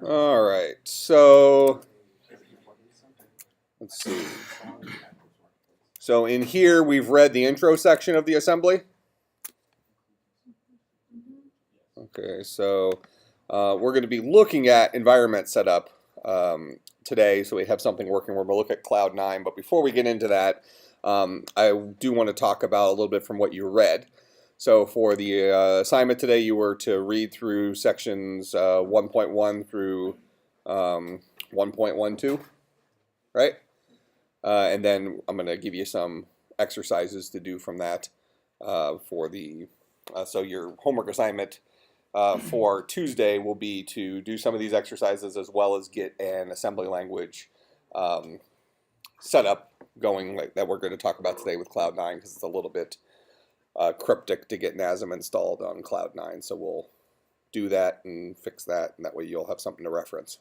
All right, so let's see. So in here, we've read the intro section of the assembly. Okay, so we're going to be looking at environment setup today, so we have something working where we'll look at Cloud 9. But before we get into that, I do want to talk about a little bit from what you read. So for the assignment today, you were to read through sections 1.1 through 1.12, right? And then I'm going to give you some exercises to do from that for the, so your homework assignment for Tuesday will be to do some of these exercises as well as get an assembly language setup going that we're going to talk about today with Cloud 9 because it's a little bit cryptic to get Nazem installed on Cloud 9. So we'll do that and fix that, and that way you'll have something to reference.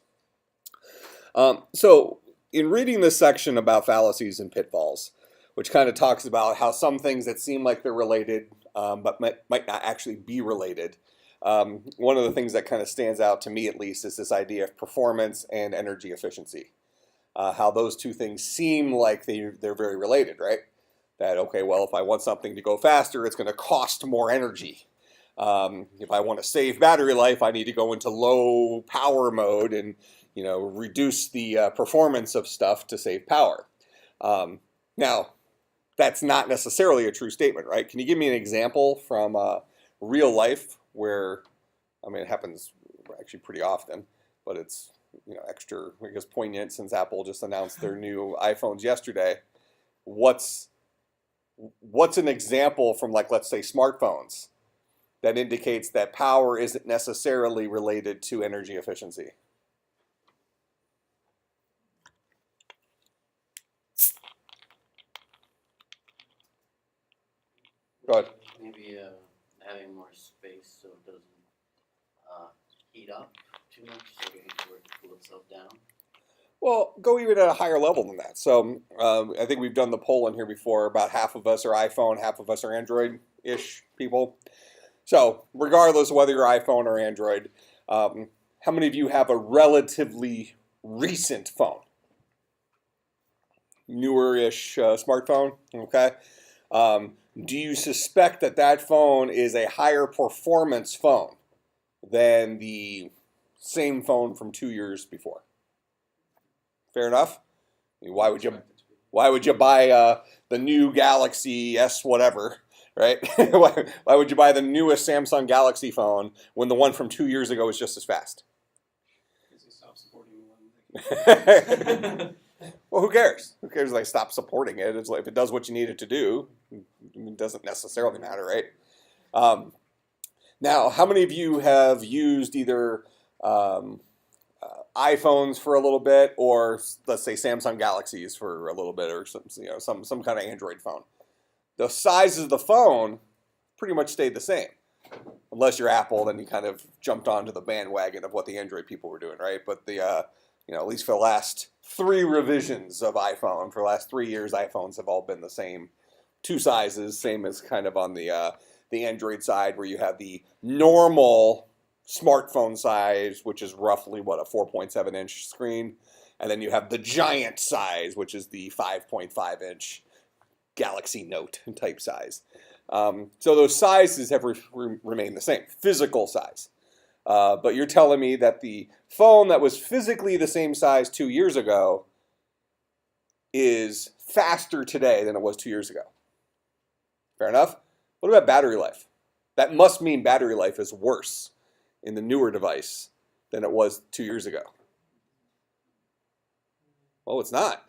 So in reading this section about fallacies and pitfalls, which kind of talks about how some things that seem like they're related but might not actually be related, one of the things that kind of stands out to me at least is this idea of performance and energy efficiency. How those two things seem like they're very related, right? That, okay, well, if I want something to go faster, it's going to cost more energy. If I want to save battery life, I need to go into low power mode and reduce the performance of stuff to save power. Now, that's not necessarily a true statement, right? Can you give me an example from real life where, I mean, it happens actually pretty often, but it's extra, I guess, poignant since Apple just announced their new iPhones yesterday. What's an example from, like, let's say smartphones that indicates that power isn't necessarily related to energy efficiency? Go ahead. Maybe having more space so it doesn't heat up too much, so it can cool itself down. Well, go even at a higher level than that. So I think we've done the poll in here before. About half of us are iPhone, half of us are Android-ish people. So regardless of whether you're iPhone or Android, how many of you have a relatively recent phone? Newer-ish smartphone, okay? Do you suspect that that phone is a higher performance phone than the same phone from 2 years before? Fair enough. I mean, why would you buy the new Galaxy S whatever, right? why would you buy the newest Samsung Galaxy phone when the one from 2 years ago was just as fast? Because they stopped supporting one. Well, who cares? Who cares if they stop supporting it? It's like, if it does what you need it to do, it doesn't necessarily matter, right? Now, how many of you have used either iPhones for a little bit, or let's say Samsung Galaxies for a little bit, or some kind of Android phone? The sizes of the phone pretty much stayed the same, unless you're Apple, then you kind of jumped onto the bandwagon of what the Android people were doing, right? But the at least for the last 3 revisions of iPhone, for the last 3 years, iPhones have all been the same 2 sizes, same as kind of on the Android side, where you have the normal smartphone size, which is roughly, what, a 4.7-inch screen, and then you have the giant size, which is the 5.5-inch Galaxy Note type size. So those sizes have remained the same, physical size. But you're telling me that the phone that was physically the same size 2 years ago is faster today than it was 2 years ago. Fair enough? What about battery life? That must mean battery life is worse in the newer device than it was 2 years ago. Well, it's not.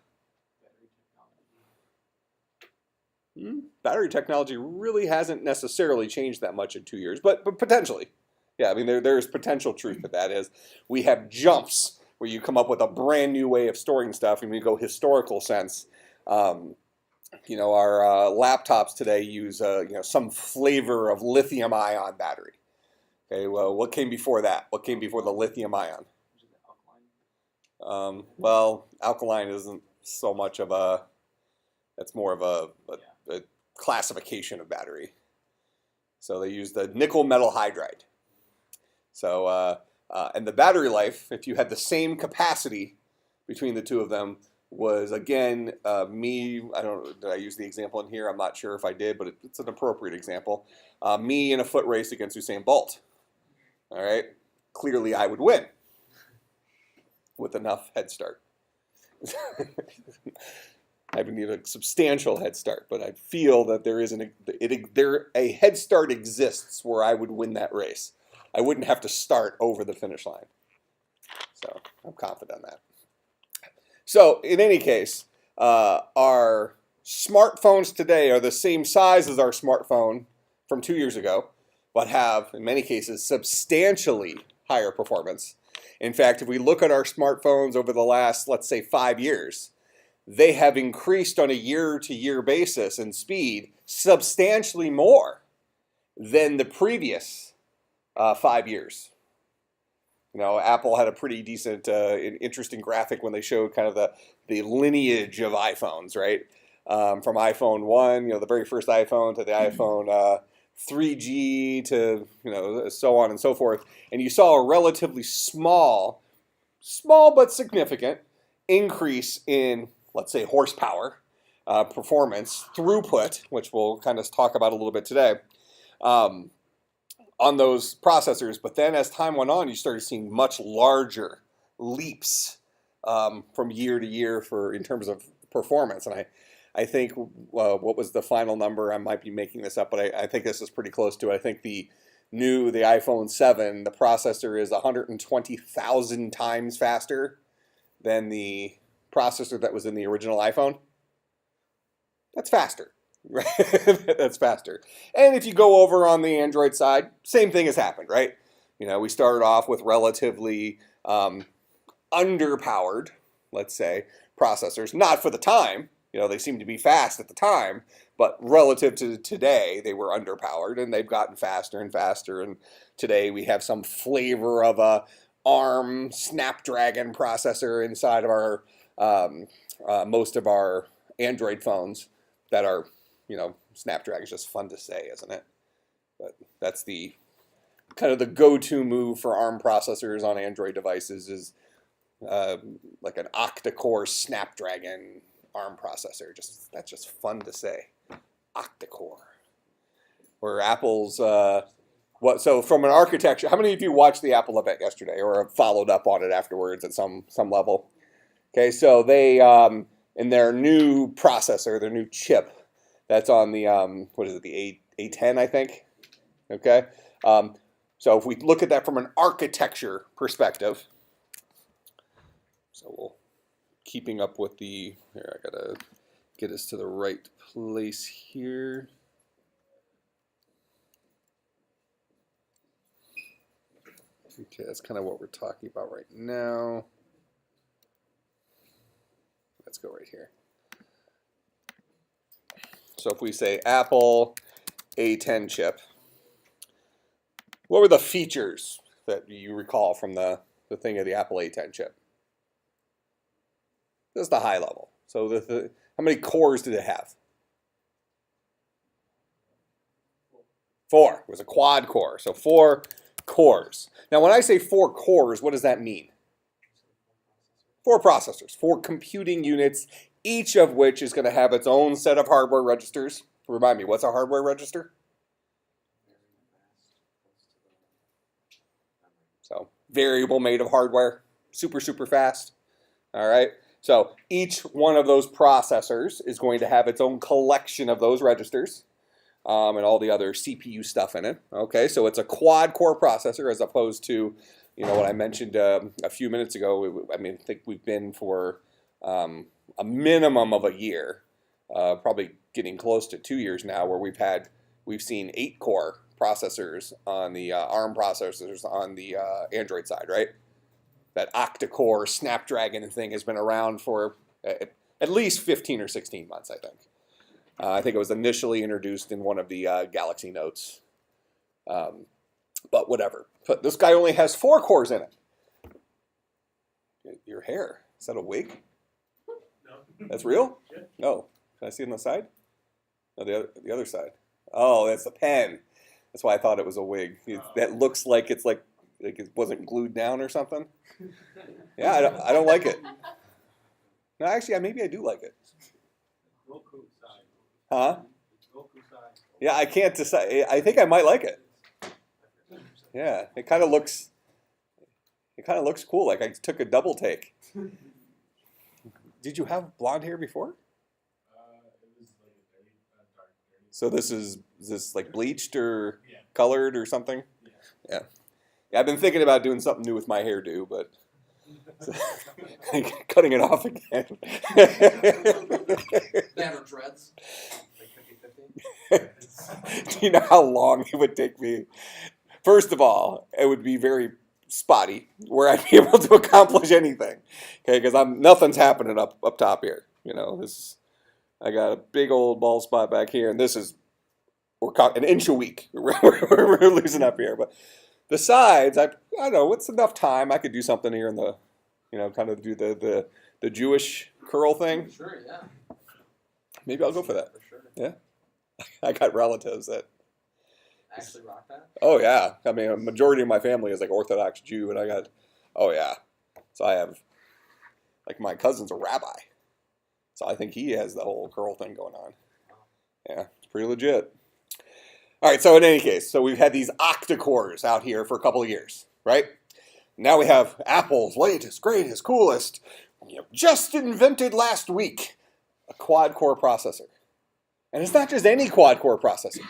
Battery technology really hasn't necessarily changed that much in 2 years, but potentially. Yeah, I mean, there's potential truth to that. Is we have jumps where you come up with a brand new way of storing stuff, and we go historical sense. Our laptops today use some flavor of lithium-ion battery. Okay, well, what came before that? What came before the lithium-ion? Well, alkaline isn't so much of a. That's more of a classification of battery. So they use the nickel metal hydride. So And the battery life, if you had the same capacity between the two of them, was again me. I don't. Did I use the example in here? I'm not sure if I did, but it's an appropriate example. Me in a foot race against Usain Bolt. All right. Clearly, I would win with enough head start. I would need a substantial head start, but I feel that there is a head start exists where I would win that race. I wouldn't have to start over the finish line. So I'm confident in that. So in any case, our smartphones today are the same size as our smartphone from 2 years ago, but have, in many cases, substantially higher performance. In fact, if we look at our smartphones over the last, let's say, 5 years, they have increased on a year-to-year basis in speed substantially more than the previous 5 years. You know, Apple had a pretty decent, interesting graphic when they showed kind of the lineage of iPhones, right? From iPhone 1, you know, the very first iPhone, to the iPhone 3G, to, you know, so on and so forth. And you saw a relatively small but significant increase in, let's say, horsepower, performance, throughput, which we'll kind of talk about a little bit today, on those processors. But then as time went on, you started seeing much larger leaps from year to year in terms of performance. And I think what was the final number? I might be making this up, but I think this is pretty close to it. I think the iPhone 7, the processor is 120,000 times faster than the processor that was in the original iPhone. That's faster, right? That's faster. And if you go over on the Android side, same thing has happened, right? You know, we started off with relatively underpowered, let's say, processors. Not for the time. You know, they seem to be fast at the time, but relative to today, they were underpowered, and they've gotten faster and faster. And today we have some flavor of a ARM Snapdragon processor inside of our most of our Android phones that are, you know, Snapdragon is just fun to say, isn't it? But that's the kind of the go-to move for ARM processors on Android devices is like an octa-core Snapdragon ARM processor. That's just fun to say. Octa-core. Where Apple's so from an architecture, how many of you watched the Apple event yesterday or have followed up on it afterwards at some level? Okay, so they in their new processor, their new chip, that's on the what is it, the A10, I think. Okay, so if we look at that from an architecture perspective, so we'll keeping up with the here. I gotta get us to the right place here. Okay, that's kind of what we're talking about right now. Let's go right here. So if we say Apple A10 chip, what were the features that you recall from the thing of the Apple A10 chip? This is the high level. So how many cores did it have? 4. It was a quad core. So 4 cores. Now when I say 4 cores, what does that mean? 4 processors, 4 computing units, each of which is going to have its own set of hardware registers. Remind me, what's a hardware register? So variable made of hardware, super fast. All right. So each one of those processors is going to have its own collection of those registers and all the other CPU stuff in it. Okay, so it's a quad-core processor as opposed to, you know, what I mentioned a few minutes ago. I mean, I think we've been for a minimum of a year, probably getting close to 2 years now, where we've seen 8-core processors on the ARM processors on the Android side, right? That octa-core Snapdragon thing has been around for at least 15 or 16 months, I think. I think it was initially introduced in one of the Galaxy Notes. But whatever. But this guy only has 4 cores in it. Your hair, is that a wig? No. That's real? Yeah. No. Can I see it on the side? No, the other side. Oh, that's the pen. That's why I thought it was a wig. That looks like it's like like it wasn't glued down or something. Yeah, I don't like it. No, actually, maybe I do like it. Huh? Yeah, I can't decide. I think I might like it. Yeah, it kind of looks cool. Like I took a double take. Did you have blonde hair before? So this is this like bleached or colored or something? Yeah. Yeah, I've been thinking about doing something new with my hairdo, but cutting it off again. That or dreads. Do you know how long it would take me? First of all, it would be very spotty, where I'd be able to accomplish anything. Okay, because nothing's happening up top here. You know, I got a big old bald spot back here, and we're an inch a week. We're losing up here, but the sides, I don't know. What's enough time? I could do something here in the, kind of do the Jewish curl thing. Sure, yeah. Maybe I'll go for that. For sure. Yeah, I got relatives that Actually rock that? Oh yeah, I mean a majority of my family is like Orthodox Jew, and oh yeah, so I have, like my cousin's a rabbi, so I think he has the whole curl thing going on. Yeah, it's pretty legit. All right, so in any case, so we've had these octa-cores out here for a couple of years, right? Now we have Apple's latest, greatest, coolest, just invented last week, a quad-core processor, and it's not just any quad-core processor.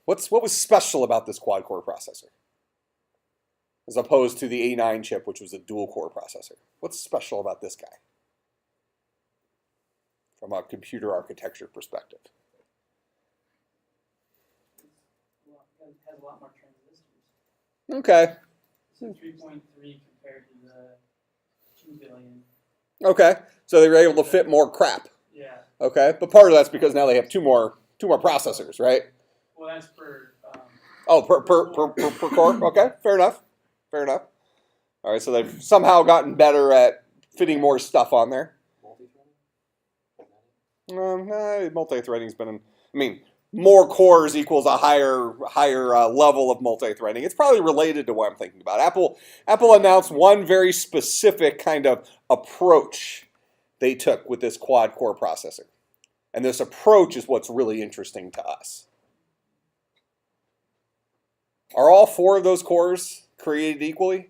What was special about this quad-core processor, as opposed to the A9 chip, which was a dual-core processor? What's special about this guy, from a computer architecture perspective? It has a lot more transistors. Okay. So 3.3 compared to the 2 billion. Okay. So they were able to fit more crap. Yeah. Okay. But part of that's because now they have two more processors, right? Well, that's per. Per core. Okay. Fair enough. Fair enough. All right. So they've somehow gotten better at fitting more stuff on there. Multi-threading's been. More cores equals a higher level of multi-threading. It's probably related to what I'm thinking about. Apple announced one very specific kind of approach they took with this quad-core processor. And this approach is what's really interesting to us. Are all four of those cores created equally?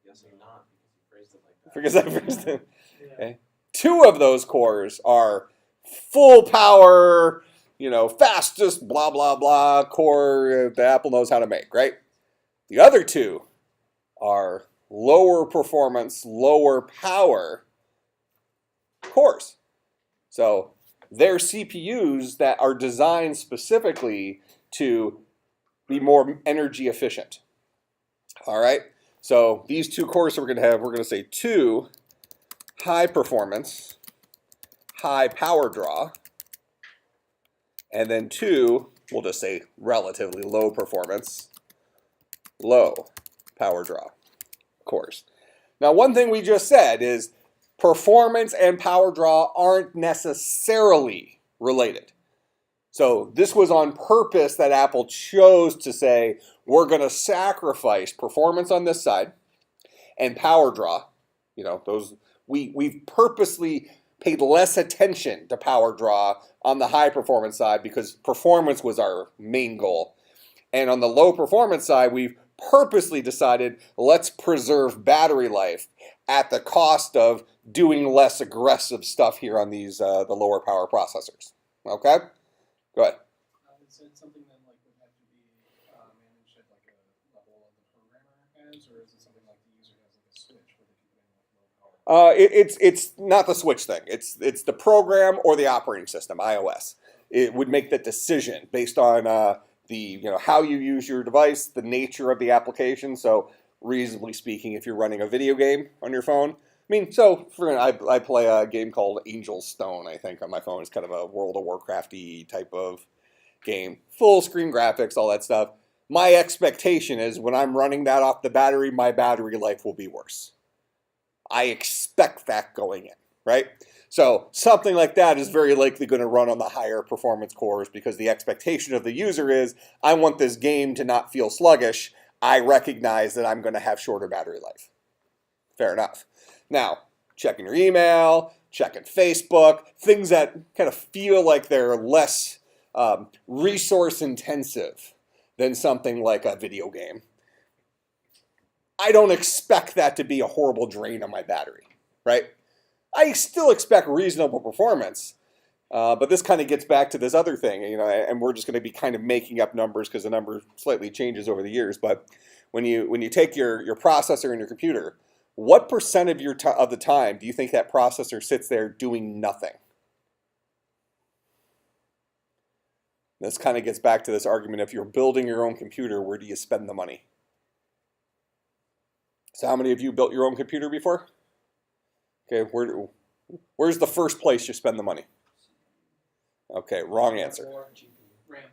Yes or not, because you phrased it like that. Because I phrased it. Yeah. Okay. Two of those cores are full power, fastest blah, blah, blah core that Apple knows how to make, right? The other two are lower performance, lower power cores. So they're CPUs that are designed specifically to be more energy efficient. All right? So these two cores we're going to say two high performance, high power draw, and then two, we'll just say relatively low performance, low power draw cores. Now, one thing we just said is performance and power draw aren't necessarily related. So this was on purpose that Apple chose to say, we're going to sacrifice performance on this side and power draw. Those we've purposely paid less attention to power draw on the high performance side because performance was our main goal. And on the low performance side, we've purposely decided, let's preserve battery life at the cost of doing less aggressive stuff here on these the lower power processors. Okay? Go ahead. Is it something that would have to be managed at a level of the programmer has, or is it something like the user has a switch where they can put in low power? It's not the switch thing. It's the program or the operating system, iOS. It would make that decision based on how you use your device, the nature of the application. So reasonably speaking, if you're running a video game on your phone, I play a game called Angel's Stone, I think, on my phone. It's kind of a World of Warcraft-y type of game. Full screen graphics, all that stuff. My expectation is when I'm running that off the battery, my battery life will be worse. I expect that going in, right? So something like that is very likely going to run on the higher performance cores because the expectation of the user is, I want this game to not feel sluggish. I recognize that I'm going to have shorter battery life. Fair enough. Now, checking your email, checking Facebook, things that kind of feel like they're less resource intensive than something like a video game. I don't expect that to be a horrible drain on my battery, right? I still expect reasonable performance, but this kind of gets back to this other thing, and we're just going to be kind of making up numbers because the number slightly changes over the years. But when you take your processor and your computer, what percent of of the time do you think that processor sits there doing nothing? This kind of gets back to this argument: if you're building your own computer, where do you spend the money? So how many of you built your own computer before? Okay, where's the first place you spend the money? Okay, wrong answer. RAM.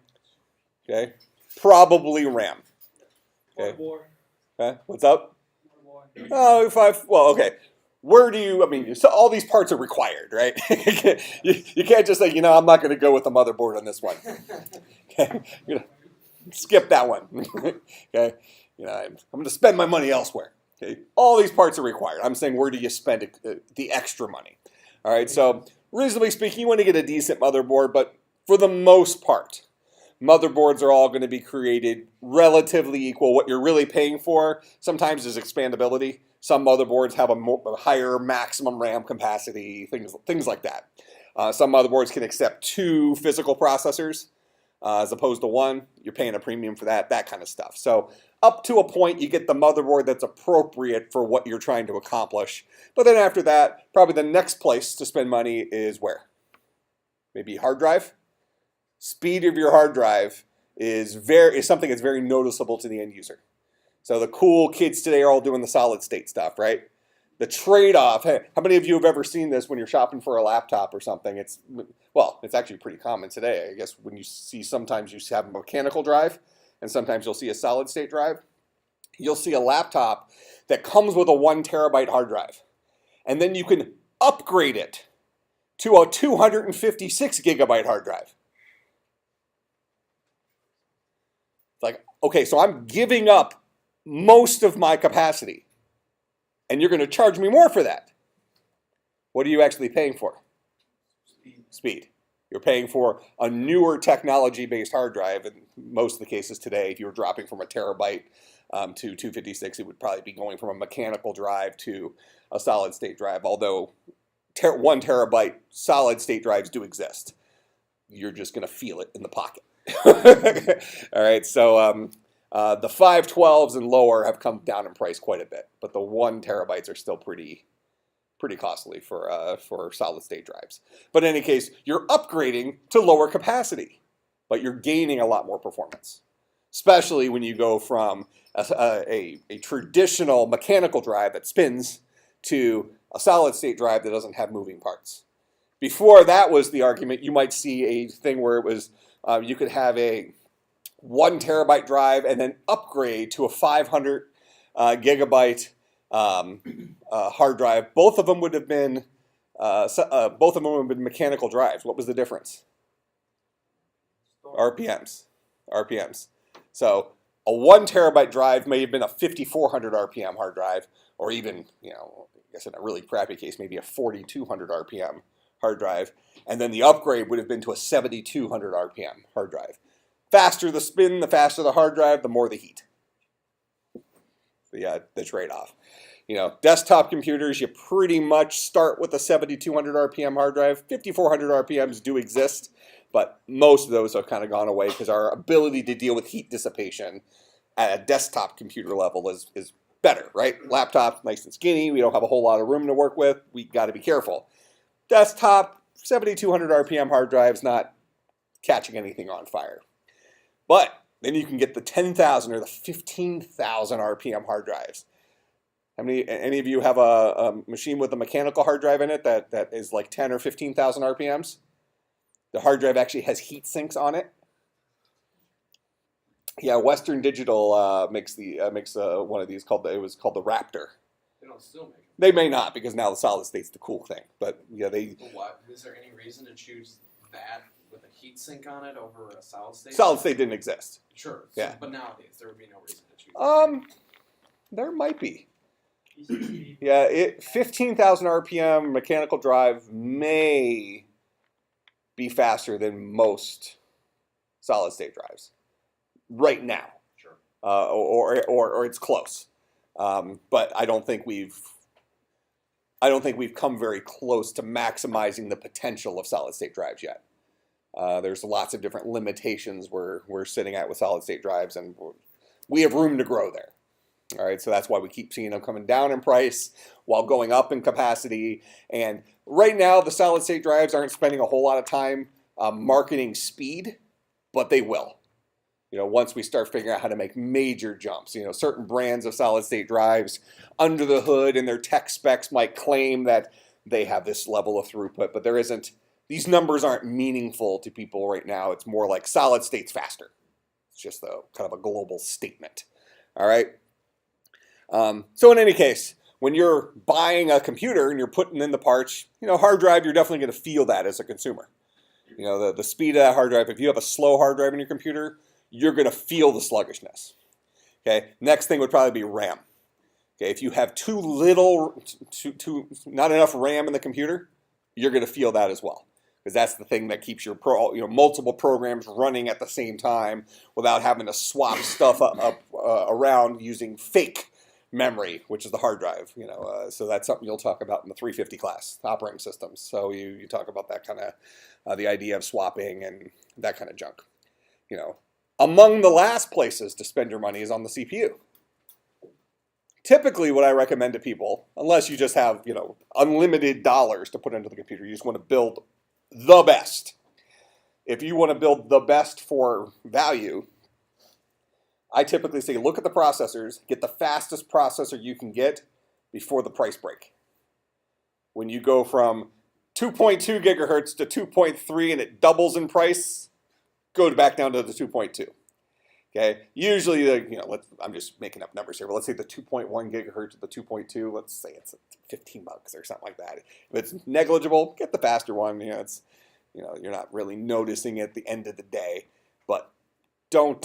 Okay, probably RAM. Okay, what's up? Oh, well, okay. Where do you, I mean, so all these parts are required, right? you can't just say, I'm not going to go with the motherboard on this one. Okay, skip that one. Okay, I'm going to spend my money elsewhere. Okay, all these parts are required. I'm saying, where do you spend the extra money? All right, so reasonably speaking, you want to get a decent motherboard, but for the most part, motherboards are all going to be created relatively equal. What you're really paying for sometimes is expandability. Some motherboards have a higher maximum RAM capacity, things like that. Some motherboards can accept 2 physical processors as opposed to 1. You're paying a premium for that kind of stuff. So up to a point, you get the motherboard that's appropriate for what you're trying to accomplish. But then after that, probably the next place to spend money is where? Maybe hard drive? Speed of your hard drive is something that's very noticeable to the end user. So the cool kids today are all doing the solid state stuff, right? The trade-off, how many of you have ever seen this when you're shopping for a laptop or something? It's actually pretty common today. I guess when you see, sometimes you have a mechanical drive and sometimes you'll see a solid state drive. You'll see a laptop that comes with a 1 terabyte hard drive. And then you can upgrade it to a 256 gigabyte hard drive. Like, okay, so I'm giving up most of my capacity, and you're going to charge me more for that. What are you actually paying for? Speed. You're paying for a newer technology-based hard drive. In most of the cases today, if you were dropping from a terabyte to 256, it would probably be going from a mechanical drive to a solid-state drive, although 1 terabyte solid-state drives do exist. You're just going to feel it in the pocket. All right, so the 512s and lower have come down in price quite a bit, but the 1 terabytes are still pretty costly for solid state drives. But in any case, you're upgrading to lower capacity, but you're gaining a lot more performance, especially when you go from a traditional mechanical drive that spins to a solid state drive that doesn't have moving parts. Before that was the argument, you might see a thing where it was you could have a 1 terabyte drive and then upgrade to a 500 gigabyte hard drive. Both of them would have been mechanical drives. What was the difference? RPMs. So a 1 terabyte drive may have been a 5400 RPM hard drive, or even, I guess in a really crappy case, maybe a 4200 RPM hard drive. And then the upgrade would have been to a 7200 RPM hard drive. Faster the spin, the faster the hard drive, the more the heat. The trade-off. Desktop computers, you pretty much start with a 7200 RPM hard drive. 5400 RPMs do exist, but most of those have kind of gone away because our ability to deal with heat dissipation at a desktop computer level is better, right? Laptop's nice and skinny. We don't have a whole lot of room to work with. We got to be careful. Desktop, 7200 RPM hard drive's not catching anything on fire. But then you can get the 10,000 or the 15,000 RPM hard drives. Any of you have a machine with a mechanical hard drive in it that is like 10 or 15,000 RPMs? The hard drive actually has heat sinks on it. Yeah, Western Digital makes one of these called the Raptor. They don't still make them. They may not, because now the solid state's the cool thing. But yeah, But what? Is there any reason to choose that with a heat sink on it over a solid state? solid state didn't exist. Sure. Yeah. But nowadays there would be no reason to choose. That. There might be. PCC. Yeah, 15,000 RPM mechanical drive may be faster than most solid state drives right now, Sure. or it's close. But I don't think we've come very close to maximizing the potential of solid state drives yet. There's lots of different limitations we're sitting at with solid state drives, and we have room to grow there. All right, so that's why we keep seeing them coming down in price while going up in capacity. And right now, the solid state drives aren't spending a whole lot of time marketing speed, but they will. Once we start figuring out how to make major jumps, certain brands of solid state drives under the hood and their tech specs might claim that they have this level of throughput, but there isn't. These numbers aren't meaningful to people right now. It's more like solid state's faster. It's just kind of a global statement. All right. So in any case, when you're buying a computer and you're putting in the parts, hard drive, you're definitely going to feel that as a consumer. The speed of that hard drive. If you have a slow hard drive in your computer, you're going to feel the sluggishness. Okay. Next thing would probably be RAM. Okay. If you have not enough RAM in the computer, you're going to feel that as well, because that's the thing that keeps your multiple programs running at the same time without having to swap stuff around using fake memory, which is the hard drive. So that's something you'll talk about in the 350 class operating systems. So you talk about that kind of the idea of swapping and that kind of junk. Among the last places to spend your money is on the CPU. Typically, what I recommend to people, unless you just have unlimited dollars to put into the computer, you just want to build the best. If you want to build the best for value, I typically say look at the processors, get the fastest processor you can get before the price break. When you go from 2.2 gigahertz to 2.3 and it doubles in price, go back down to the 2.2. Okay, usually I'm just making up numbers here, but let's say the 2.1 gigahertz to the 2.2, let's say it's $15 or something like that. If it's negligible, get the faster one. It's you're not really noticing at the end of the day, but don't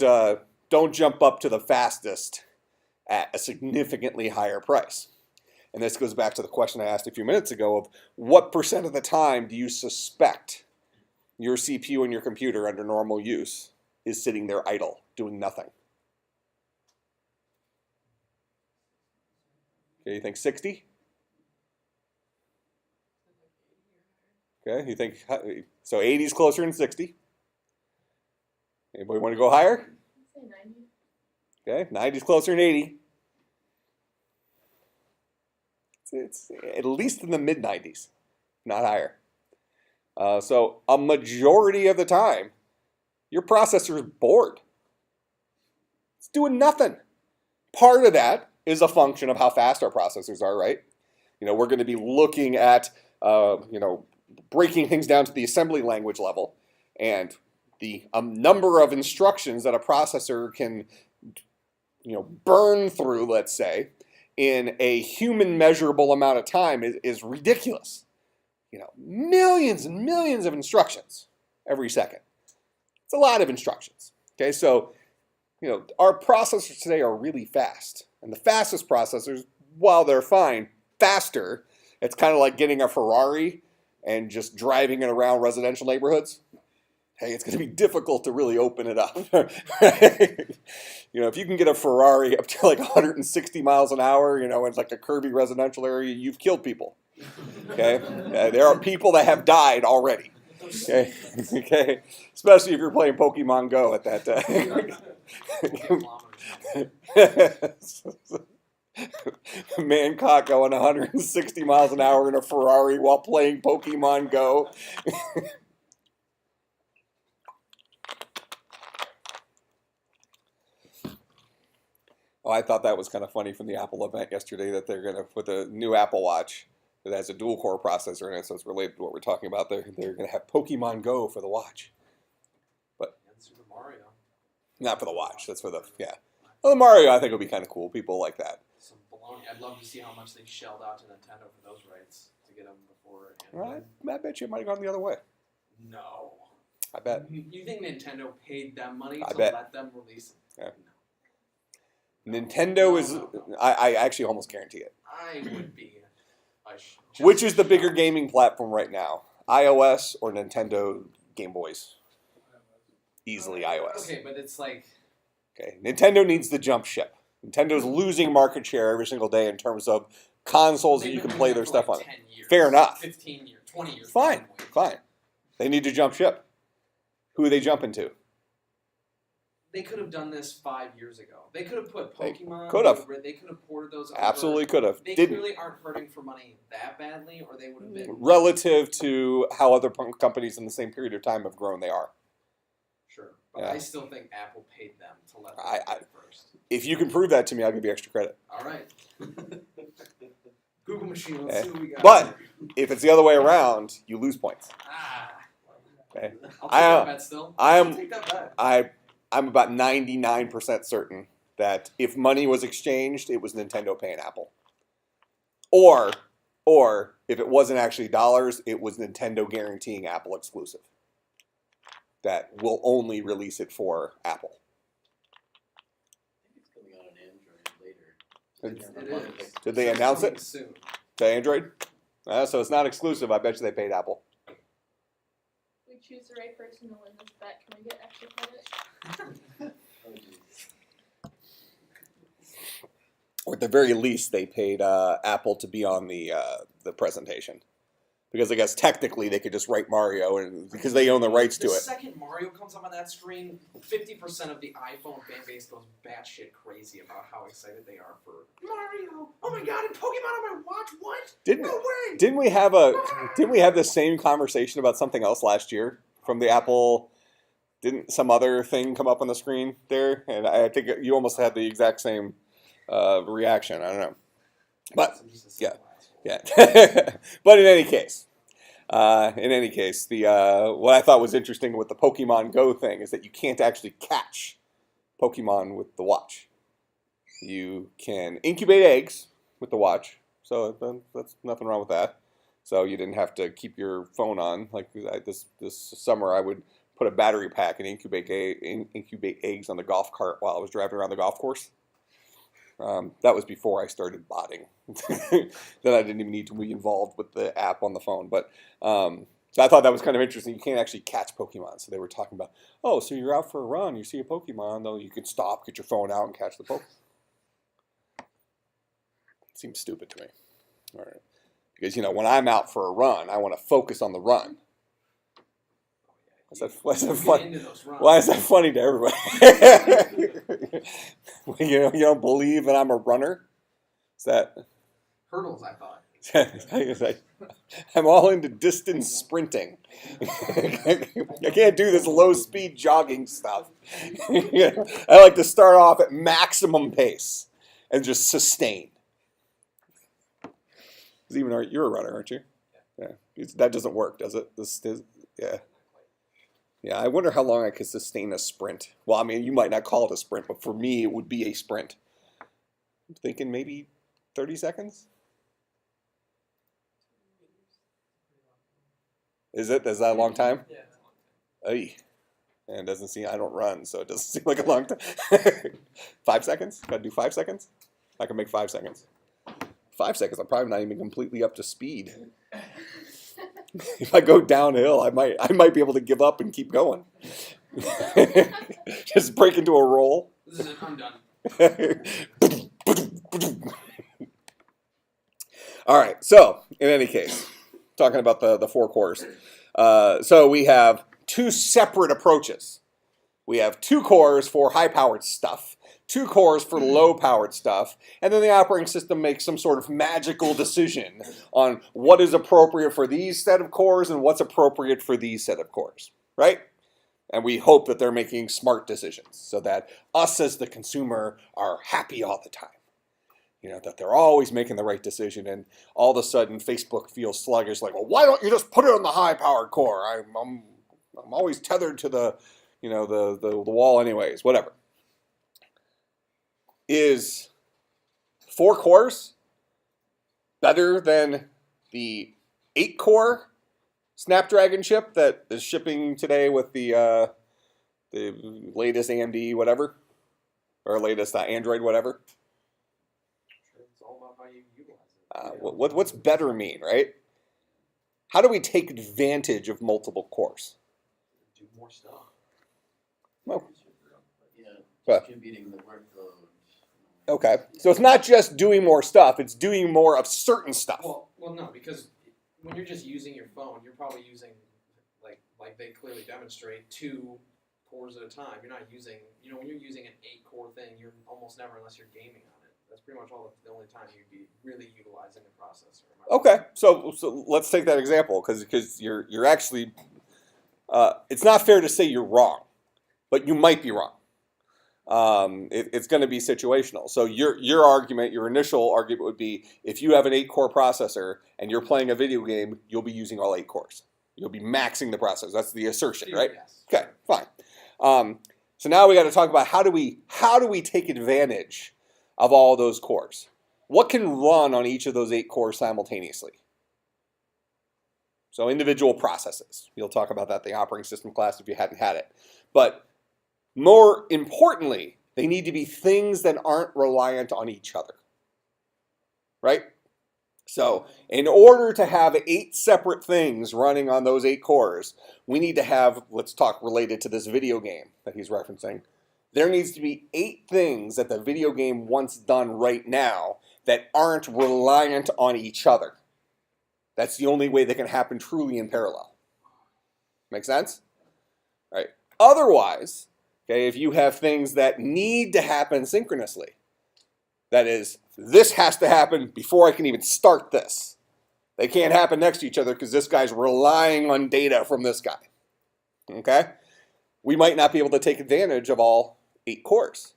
jump up to the fastest at a significantly higher price. And this goes back to the question I asked a few minutes ago of what percent of the time do you suspect your CPU in your computer under normal use is sitting there idle, doing nothing? Okay, you think 60? Okay, you think, so 80 is closer than 60. Anybody want to go higher? Say 90. Okay, 90 is closer than 80. It's at least in the mid-90s, not higher. So a majority of the time, your processor is bored. It's doing nothing. Part of that is a function of how fast our processors are, right? We're going to be looking at, breaking things down to the assembly language level, and the number of instructions that a processor can, burn through, let's say, in a human measurable amount of time is ridiculous. Millions and millions of instructions every second. It's a lot of instructions. Okay, so our processors today are really fast, and the fastest processors, while they're fine, faster. It's kind of like getting a Ferrari and just driving it around residential neighborhoods. Hey, it's going to be difficult to really open it up. If you can get a Ferrari up to like 160 miles an hour, in like a curvy residential area, you've killed people. Okay, there are people that have died already. Okay, okay, especially if you're playing Pokemon Go at that man caught going 160 miles an hour in a Ferrari while playing Pokemon Go. Oh, I thought that was kind of funny from the Apple event yesterday that they're going to, with the new Apple Watch that has a dual core processor in it, so it's related to what we're talking about. They're going to have Pokemon Go for the watch. But And Super Mario. not for the watch. That's for the, yeah. Well, the Mario I think would be kind of cool. People like that. Some baloney. I'd love to see how much they shelled out to Nintendo for those rights to get them before. Right. I bet you it might have gone the other way. No. I bet. You think Nintendo paid them money I to bet. let them release it? Yeah. No. Nintendo is. No. I actually almost guarantee it. I would be. Which is the bigger gaming platform right now? iOS or Nintendo Game Boys? Easily iOS. Okay, but it's like. Okay, Nintendo needs to jump ship. Nintendo's losing market share every single day in terms of consoles that they've you been can doing play their that for stuff like on. 10 years, Fair enough. 15 years, 20 years. Fine, probably. fine. They need to jump ship. Who are they jumping to? They could have done this 5 years ago. They could have put They Pokemon. could have. They could have ported those over. Absolutely could have. They Didn't. clearly aren't hurting for money that badly, or they would have been. Relative to how other companies in the same period of time have grown, they are. Sure, but Yeah. I still think Apple paid them to let them I- do it first. If you can prove that to me, I'll give you extra credit. All right. Google machine. Let's Okay. see what we got. But if it's the other way around, you lose points. Okay. I'll take I, that bet still. I am- I'll take that bet. I'm about 99% certain that if money was exchanged, it was Nintendo paying Apple. Or if it wasn't actually dollars, it was Nintendo guaranteeing Apple exclusive. That will only release it for Apple. I think it's coming out on Android later. It is. Did they It's announce coming it? soon. To Android? So it's not exclusive. I bet you they paid Apple. We choose the right person to win this bet. Can we get extra credit? Oh, geez. Or at the very least, they paid Apple to be on the presentation. Because I guess technically they could just write Mario, and because they own the rights to The it. second Mario comes up on that screen, 50% of the iPhone fan base goes batshit crazy about how excited they are for Mario. Oh my god, and Pokemon on my watch. What? Didn't No way. didn't we have the same conversation about something else last year from the Apple? Didn't some other thing come up on the screen there? And I think you almost had the exact same reaction. I don't know, but I'm just a yeah. simple asshole. yeah. But in any case, the what I thought was interesting with the Pokemon Go thing is that you can't actually catch Pokemon with the watch. You can incubate eggs with the watch, so that's nothing wrong with that. So you didn't have to keep your phone on. Like this summer, I would put a battery pack and incubate eggs on the golf cart while I was driving around the golf course. That was before I started botting. Then I didn't even need to be involved with the app on the phone. But so I thought that was kind of interesting. You can't actually catch Pokemon. So they were talking about, oh, so you're out for a run, you see a Pokemon, though you can stop, get your phone out, and catch the Pokemon. Seems stupid to me. All right. Because, when I'm out for a run, I want to focus on the run. Why is that funny? Into those runs. Why is that funny to everybody? You don't believe that I'm a runner? Is that? Hurdles, I thought. I'm all into distance sprinting. I can't do this low speed jogging stuff. I like to start off at maximum pace and just sustain. You're a runner, aren't you? Yeah. That doesn't work, does it? Yeah. Yeah, I wonder how long I could sustain a sprint. Well, I mean, you might not call it a sprint, but for me, it would be a sprint. I'm thinking maybe 30 seconds? Is that a long time? Yeah. Ay. And it doesn't seem, I don't run, so it doesn't seem like a long time. 5 seconds? Gotta do 5 seconds? I can make 5 seconds. 5 seconds, I'm probably not even completely up to speed. If I go downhill, I might be able to give up and keep going. Just break into a roll. This is it. I'm done. All right. So, in any case, talking about the 4 cores. So we have 2 separate approaches. We have 2 cores for high-powered stuff, 2 cores for low-powered stuff, and then the operating system makes some sort of magical decision on what is appropriate for these set of cores and what's appropriate for these set of cores, right? And we hope that they're making smart decisions so that us as the consumer are happy all the time. That they're always making the right decision, and all of a sudden Facebook feels sluggish, like, well, why don't you just put it on the high-powered core? I'm always tethered to the wall anyways, whatever. Is 4 cores better than the 8-core Snapdragon chip that is shipping today with the latest AMD whatever, or latest Android whatever. It's all about how you utilize it. What's better mean, right? How do we take advantage of multiple cores? Do more stuff. Well, Yeah, But- distributing the workload. okay, so it's not just doing more stuff; it's doing more of certain stuff. Well, no, because when you're just using your phone, you're probably using like they clearly demonstrate 2 cores at a time. You're not using, when you're using an 8-core thing, you're almost never, unless you're gaming on it. That's pretty much the only time you'd be really utilizing the processor. Okay, so let's take that example because you're actually it's not fair to say you're wrong, but you might be wrong. It's going to be situational. So your argument, your initial argument would be if you have an 8-core processor and you're playing a video game, you'll be using all 8 cores. You'll be maxing the processor. That's the assertion, right? Yes. Okay, fine. So now we got to talk about how do we take advantage of all those cores? What can run on each of those 8 cores simultaneously? So individual processes. You'll talk about that in the operating system class if you hadn't had it. But more importantly, they need to be things that aren't reliant on each other. Right? So in order to have 8 separate things running on those 8 cores, we need to have, let's talk related to this video game that he's referencing. There needs to be 8 things that the video game wants done right now that aren't reliant on each other. That's the only way that can happen truly in parallel. Make sense? All right. Otherwise, okay, if you have things that need to happen synchronously, that is, this has to happen before I can even start this. They can't happen next to each other because this guy's relying on data from this guy. Okay? We might not be able to take advantage of all 8 cores,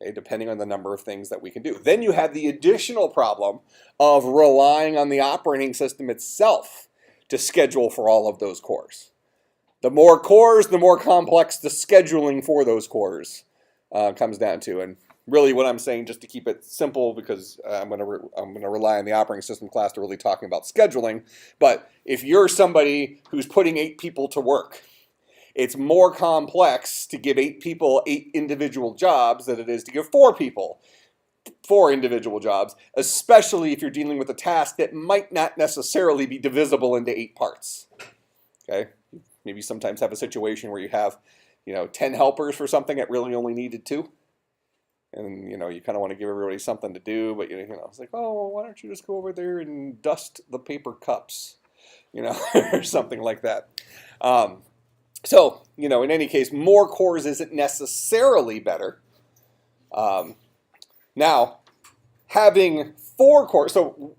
okay, depending on the number of things that we can do. Then you have the additional problem of relying on the operating system itself to schedule for all of those cores. The more cores, the more complex the scheduling for those cores comes down to. And really what I'm saying, just to keep it simple, because I'm going to rely on the operating system class to really talking about scheduling, but if you're somebody who's putting 8 people to work, it's more complex to give 8 people 8 individual jobs than it is to give 4 people 4 individual jobs, especially if you're dealing with a task that might not necessarily be divisible into 8 parts. Okay? Maybe sometimes have a situation where you have, 10 helpers for something that really only needed 2. And, you kind of want to give everybody something to do, but, it's like, oh, well, why don't you just go over there and dust the paper cups, or something like that. So, in any case, more cores isn't necessarily better. Now, having 4 cores, so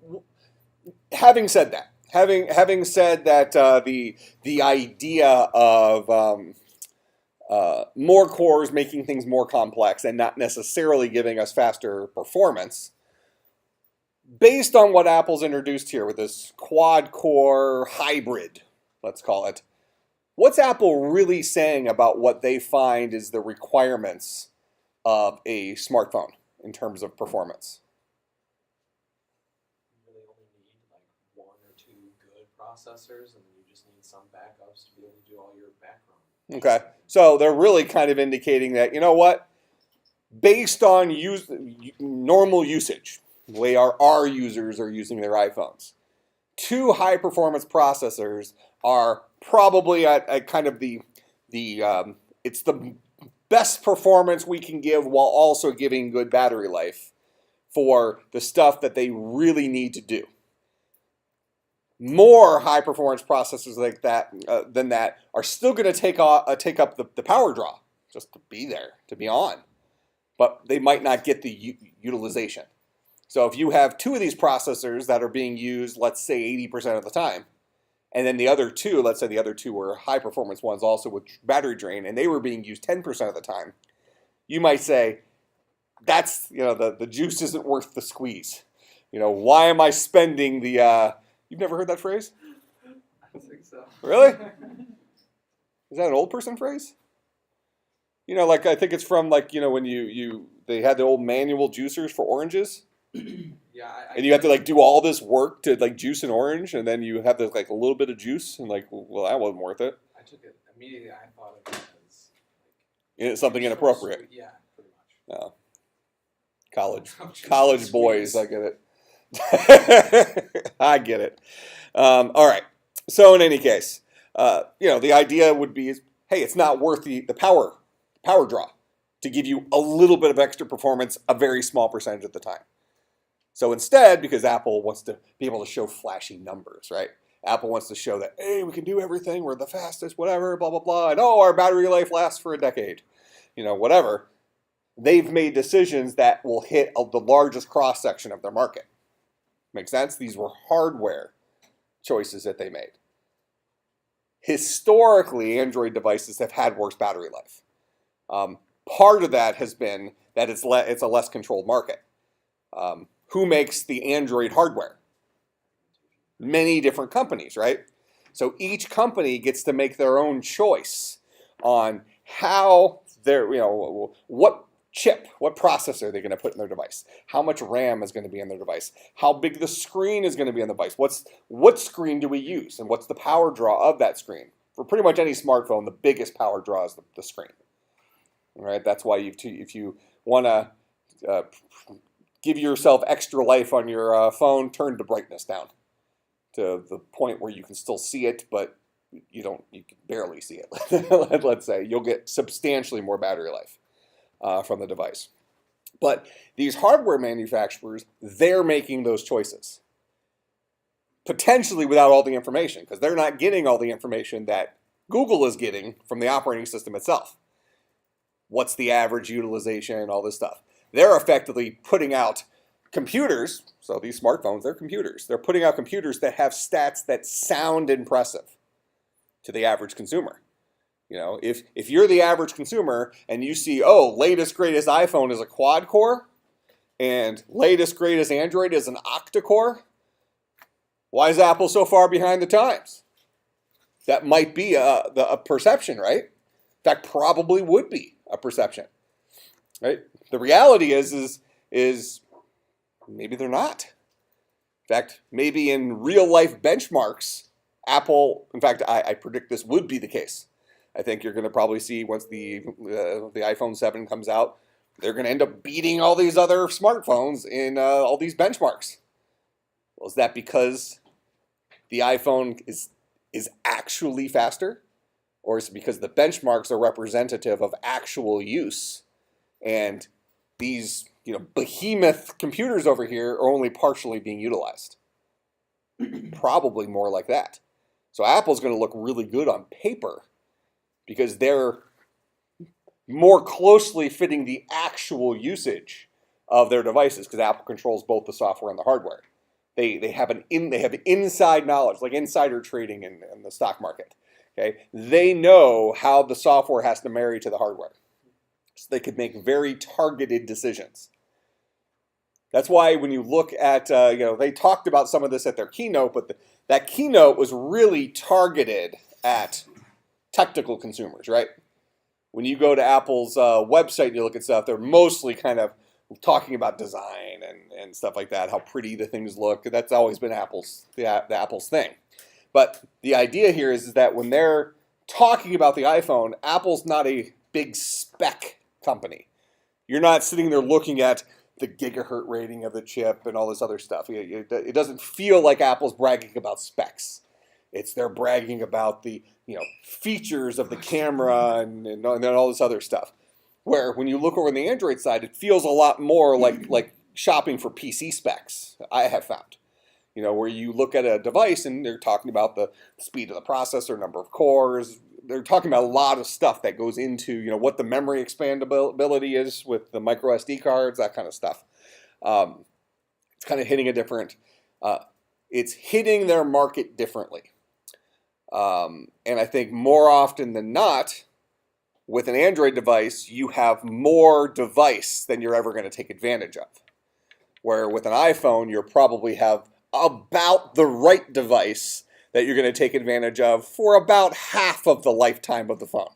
having said that, having said that the idea of more cores making things more complex and not necessarily giving us faster performance, based on what Apple's introduced here with this quad-core hybrid, let's call it, what's Apple really saying about what they find is the requirements of a smartphone in terms of performance? You really only need like 1 or 2 good processors, and you just need some backups to be able to do all your background. Okay, so they're really kind of indicating that, based on normal usage, the way our users are using their iPhones, 2 high-performance processors are probably at kind of it's the best performance we can give while also giving good battery life for the stuff that they really need to do. More high-performance processors like that than that are still going to take up the power draw just to be there, to be on, but they might not get the utilization. So if you have 2 of these processors that are being used, let's say 80% of the time, and then the other 2, let's say the other 2 were high-performance ones also with battery drain, and they were being used 10% of the time, you might say, that's, the juice isn't worth the squeeze. Why am I spending the... You've never heard that phrase? I think so. Really? Is that an old person phrase? I think it's from when they had the old manual juicers for oranges. Yeah, And you have to like do all this work to like juice an orange, and then you have to like a little bit of juice, and like, well, that wasn't worth it. I took it immediately. I thought of it as It's something short, inappropriate. sweet- Yeah, pretty much. No. College Juice college and boys, I sweets. get it. I get it. All right. So in any case, the idea would be, hey, it's not worth the power draw to give you a little bit of extra performance, a very small percentage of the time. So instead, because Apple wants to be able to show flashy numbers, right? Apple wants to show that, hey, we can do everything, we're the fastest, whatever, blah, blah, blah, and oh, our battery life lasts for a decade, whatever. They've made decisions that will hit the largest cross-section of their market. Make sense? These were hardware choices that they made. Historically, Android devices have had worse battery life. Part of that has been that it's a less controlled market. Who makes the Android hardware? Many different companies, right? So each company gets to make their own choice on how what chip, what processor they're going to put in their device, how much RAM is going to be in their device, how big the screen is going to be on the device, what screen do we use, and what's the power draw of that screen. For pretty much any smartphone, the biggest power draw is the screen. All right, that's why if you want to give yourself extra life on your phone, turn the brightness down to the point where you can still see it, but you can barely see it. Let's say you'll get substantially more battery life from the device. But these hardware manufacturers, they're making those choices. Potentially without all the information, because they're not getting all the information that Google is getting from the operating system itself. What's the average utilization, all this stuff. They're effectively putting out computers, so these smartphones, they're computers. They're putting out computers that have stats that sound impressive to the average consumer. If you're the average consumer and you see, oh, latest greatest iPhone is a quad core and latest greatest Android is an octa-core, why is Apple so far behind the times? That might be a perception, right? In fact, probably would be a perception, right? The reality is maybe they're not. In fact, maybe in real life benchmarks, Apple, in fact, I predict this would be the case. I think you're going to probably see once the iPhone 7 comes out, they're going to end up beating all these other smartphones in all these benchmarks. Well, is that because the iPhone is actually faster? Or is it because the benchmarks are representative of actual use? And these behemoth computers over here are only partially being utilized. Probably more like that. So Apple's going to look really good on paper because they're more closely fitting the actual usage of their devices, because Apple controls both the software and the hardware. They have inside knowledge, like insider trading in the stock market. Okay, they know how the software has to marry to the hardware, so they could make very targeted decisions. That's why when you look at, they talked about some of this at their keynote, but that keynote was really targeted at technical consumers, right? When you go to Apple's website and you look at stuff, they're mostly kind of talking about design and stuff like that, how pretty the things look. That's always been the Apple's thing. But the idea here is that when they're talking about the iPhone, Apple's not a big spec company. You're not sitting there looking at the gigahertz rating of the chip and all this other stuff. It doesn't feel like Apple's bragging about specs. They're bragging about the features of the camera and all this other stuff. Where when you look over on the Android side, it feels a lot more like shopping for PC specs, I have found. Where you look at a device and they're talking about the speed of the processor, number of cores. They're talking about a lot of stuff that goes into, what the memory expandability is with the micro SD cards, that kind of stuff. It's kind of hitting it's hitting their market differently. And I think more often than not, with an Android device, you have more device than you're ever going to take advantage of. Where with an iPhone, you'll probably have about the right device that you're going to take advantage of for about half of the lifetime of the phone.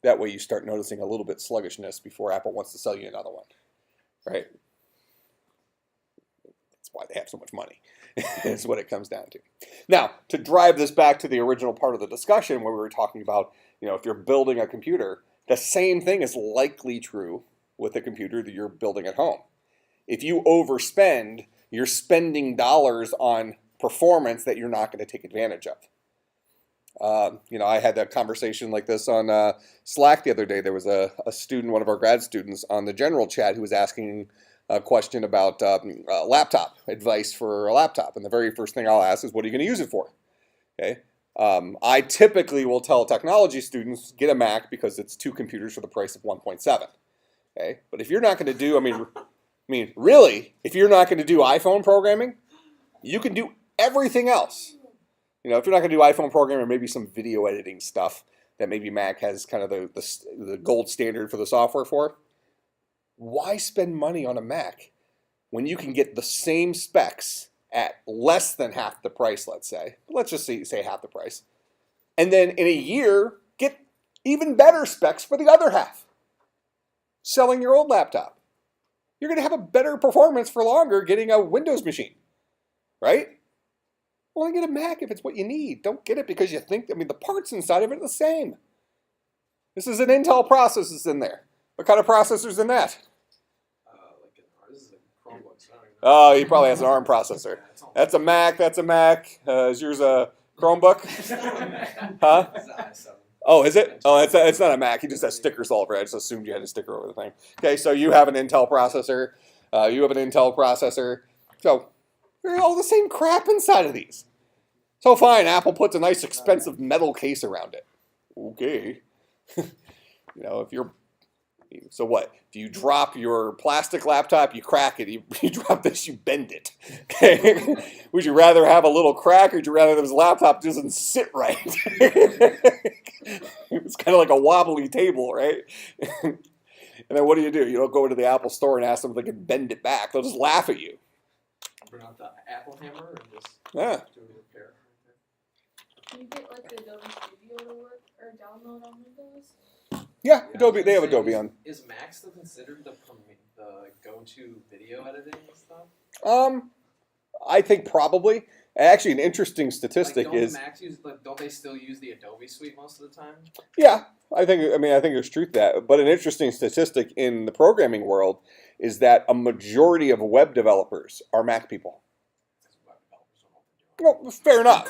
That way you start noticing a little bit sluggishness before Apple wants to sell you another one, right? why they have so much money. Is what it comes down to. Now, to drive this back to the original part of the discussion where we were talking about, if you're building a computer, the same thing is likely true with a computer that you're building at home. If you overspend, you're spending dollars on performance that you're not going to take advantage of. I had that conversation like this on Slack the other day. There was a student, one of our grad students on the general chat, who was asking a question about laptop advice for a laptop. And the very first thing I'll ask is, what are you going to use it for? Okay. I typically will tell technology students, get a Mac because it's 2 computers for the price of 1.7. Okay. But if you're not going to do, really, if you're not going to do iPhone programming, you can do everything else. If you're not going to do iPhone programming, maybe some video editing stuff that maybe Mac has kind of the gold standard for the software for. Why spend money on a Mac when you can get the same specs at less than half the price, let's say. Let's just say half the price. And then in a year, get even better specs for the other half. Selling your old laptop. You're going to have a better performance for longer getting a Windows machine, right? Only get a Mac if it's what you need. Don't get it because you think, the parts inside of it are the same. This is an Intel processor in there. What kind of processor's in that? This is a Chromebook. So I don't even know. Oh, he probably has an ARM processor. That's a Mac. That's a Mac. Is yours a Chromebook? Huh? Oh, is it? Oh, it's not a Mac. He just has stickers all over it. I just assumed you had a sticker over the thing. Okay, so you have an Intel processor. You have an Intel processor. So they're all the same crap inside of these. So fine, Apple puts a nice expensive metal case around it. Okay. If you're... So what? If you drop your plastic laptop, you crack it. You drop this, you bend it. Okay? Would you rather have a little crack, or would you rather this laptop doesn't sit right? It's kind of like a wobbly table, right? And then what do? You don't go into the Apple store and ask them if they can bend it back. They'll just laugh at you. Bring out the Apple hammer and just Yeah. do a repair. Can you get like the Adobe Studio to work or download on Windows? Yeah, Adobe. They have Adobe on. Is Mac still considered the go-to video editing and stuff? I think probably. Actually, an interesting statistic don't is. Macs use, don't they still use the Adobe suite most of the time? Yeah, I think there's truth to that. But an interesting statistic in the programming world is that a majority of web developers are Mac people. Well, fair enough.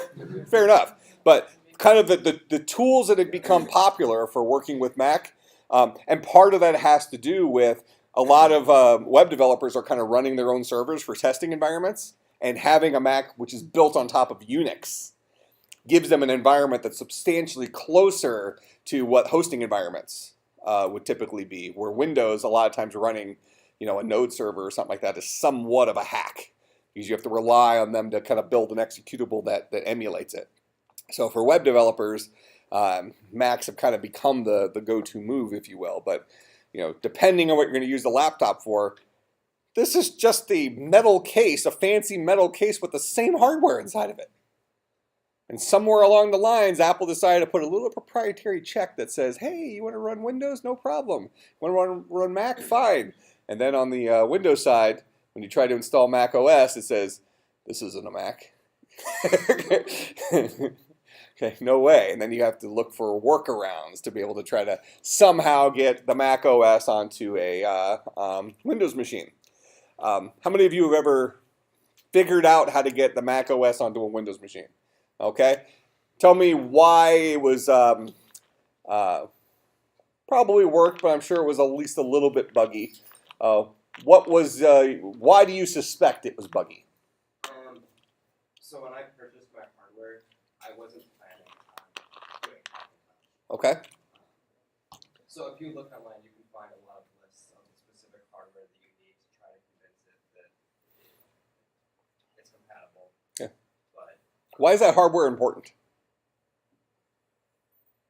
Fair enough. But kind of the tools that have become popular for working with Mac, and part of that has to do with a lot of web developers are kind of running their own servers for testing environments, and having a Mac which is built on top of Unix gives them an environment that's substantially closer to what hosting environments would typically be, where Windows a lot of times running a node server or something like that is somewhat of a hack, because you have to rely on them to kind of build an executable that emulates it. So for web developers, Macs have kind of become the go-to move, if you will. But depending on what you're going to use the laptop for, this is just a metal case, a fancy metal case with the same hardware inside of it. And somewhere along the lines, Apple decided to put a little proprietary check that says, hey, you want to run Windows? No problem. You want to run Mac? Fine. And then on the Windows side, when you try to install Mac OS, it says, this isn't a Mac. Okay, no way. And then you have to look for workarounds to be able to try to somehow get the Mac OS onto a Windows machine. How many of you have ever figured out how to get the Mac OS onto a Windows machine? Okay, tell me why it was probably worked, but I'm sure it was at least a little bit buggy. Why do you suspect it was buggy? So when I purchased my hardware, I wasn't planning on doing Macintosh. Okay. So if you look online, you can find a lot of lists of the specific hardware that you need to try to convince it that it's compatible. Yeah. But Why is that hardware important?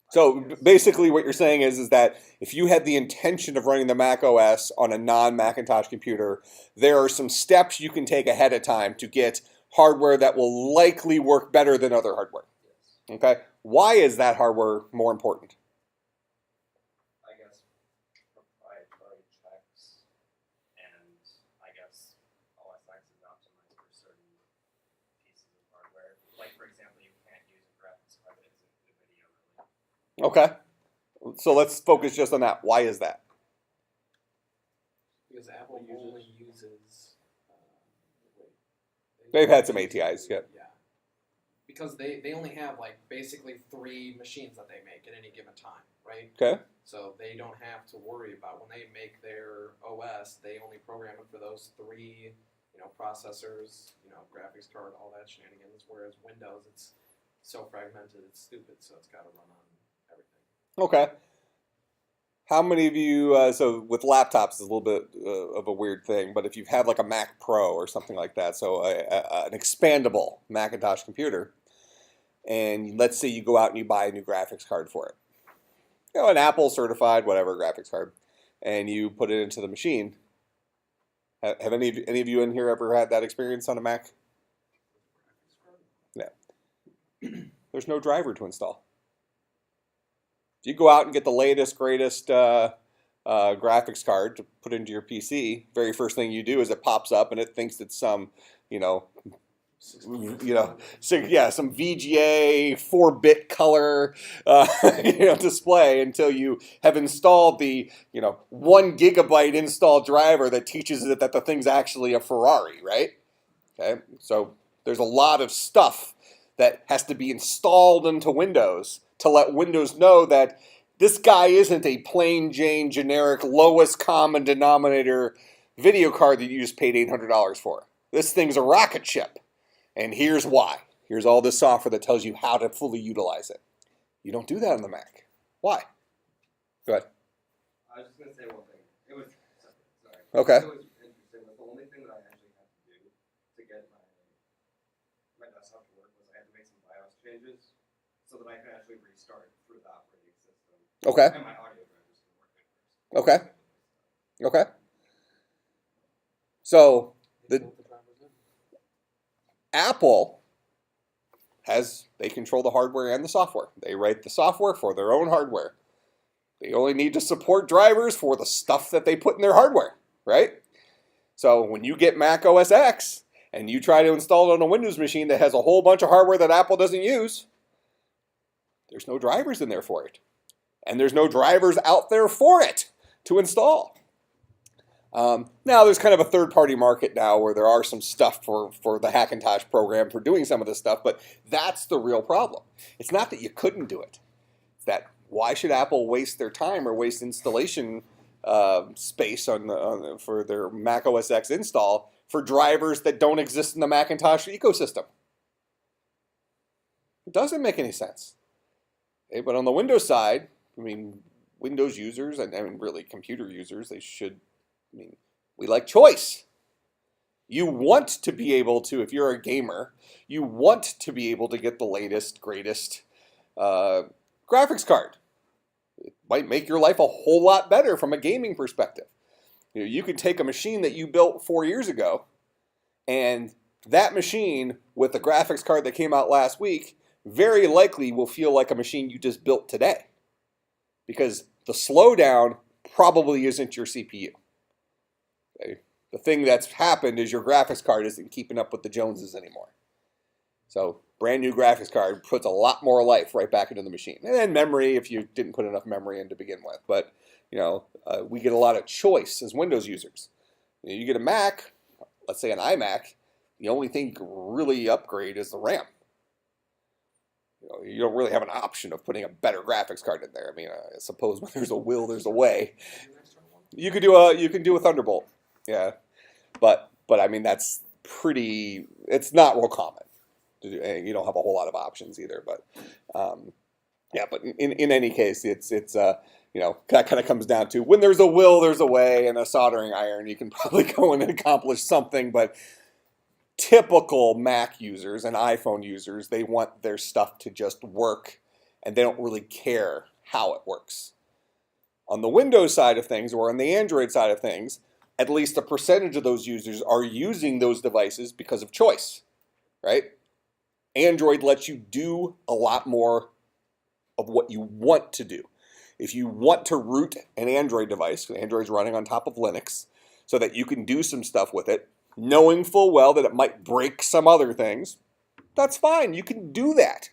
So basically what you're saying is that if you had the intention of running the Mac OS on a non-Macintosh computer, there are some steps you can take ahead of time to get hardware that will likely work better than other hardware. yes, Okay? Why is that hardware more important? I guess proprietary checks, and I guess OS X is optimized for like for example, you can't use a graphics card that isn't NVIDIA really. Okay. So let's focus just on that. Why is that? Because Apple only uses. Wait, They've had some ATIs, yeah. Yeah. Because they only have like basically 3 machines that they make at any given time, right? Okay. So they don't have to worry about when they make their OS, they only program it for those 3, processors, graphics card, all that shenanigans. Whereas Windows, it's so fragmented, it's stupid, so it's got to run on everything. Okay. How many of you, so with laptops, it's a little bit of a weird thing, but if you have like a Mac Pro or something like that, so an expandable Macintosh computer, and let's say you go out and you buy a new graphics card for it. An Apple certified, whatever, graphics card, and you put it into the machine. Have any of you in here ever had that experience on a Mac? Yeah. There's no driver to install. If you go out and get the latest, greatest graphics card to put into your PC, very first thing you do is it pops up and it thinks it's some, some VGA 4-bit color, display until you have installed the, 1 gigabyte install driver that teaches it that the thing's actually a Ferrari, right? Okay, so there's a lot of stuff that has to be installed into Windows to let Windows know that this guy isn't a plain Jane generic lowest common denominator video card that you just paid $800 for. This thing's a rocket ship. And here's why. Here's all this software that tells you how to fully utilize it. You don't do that on the Mac. Why? Go ahead. I was just going to say one thing. It was separate, sorry. Okay. It was interesting. The only thing that I actually had to do to get my desktop to work was I had to make some BIOS changes so that I could actually restart through the operating system. Okay. And my audio drivers can work at first. Okay. Okay. So They built the drivers in. Apple they control the hardware and the software. They write the software for their own hardware. They only need to support drivers for the stuff that they put in their hardware, right? So when you get Mac OS X and you try to install it on a Windows machine that has a whole bunch of hardware that Apple doesn't use, there's no drivers in there for it. And there's no drivers out there for it to install. Now there's kind of a third-party market now where there are some stuff for the Hackintosh program for doing some of this stuff, but that's the real problem. It's not that you couldn't do it. It's that why should Apple waste their time or waste installation space for their Mac OS X install for drivers that don't exist in the Macintosh ecosystem? It doesn't make any sense. Okay, but on the Windows side, Windows users and really computer users, we like choice. You want to be able to, if you're a gamer, you want to be able to get the latest, greatest graphics card. It might make your life a whole lot better from a gaming perspective. You could take a machine that you built 4 years ago, and that machine with the graphics card that came out last week very likely will feel like a machine you just built today. Because the slowdown probably isn't your CPU. Okay? The thing that's happened is your graphics card isn't keeping up with the Joneses anymore. So brand new graphics card puts a lot more life right back into the machine. And then memory if you didn't put enough memory in to begin with. But we get a lot of choice as Windows users. You get a Mac, let's say an iMac, the only thing you can really upgrade is the RAM. You don't really have an option of putting a better graphics card in there. I suppose when there's a will, there's a way. You can do a Thunderbolt, yeah, but that's pretty. It's not real common. You don't have a whole lot of options either, but But in any case, it's that kind of comes down to when there's a will, there's a way, and a soldering iron. You can probably go in and accomplish something, but typical Mac users and iPhone users, they want their stuff to just work, and they don't really care how it works. On the Windows side of things, or on the Android side of things, at least a percentage of those users are using those devices because of choice, right? Android lets you do a lot more of what you want to do. If you want to root an Android device, Android's running on top of Linux, so that you can do some stuff with it, knowing full well that it might break some other things, That's fine. You can do that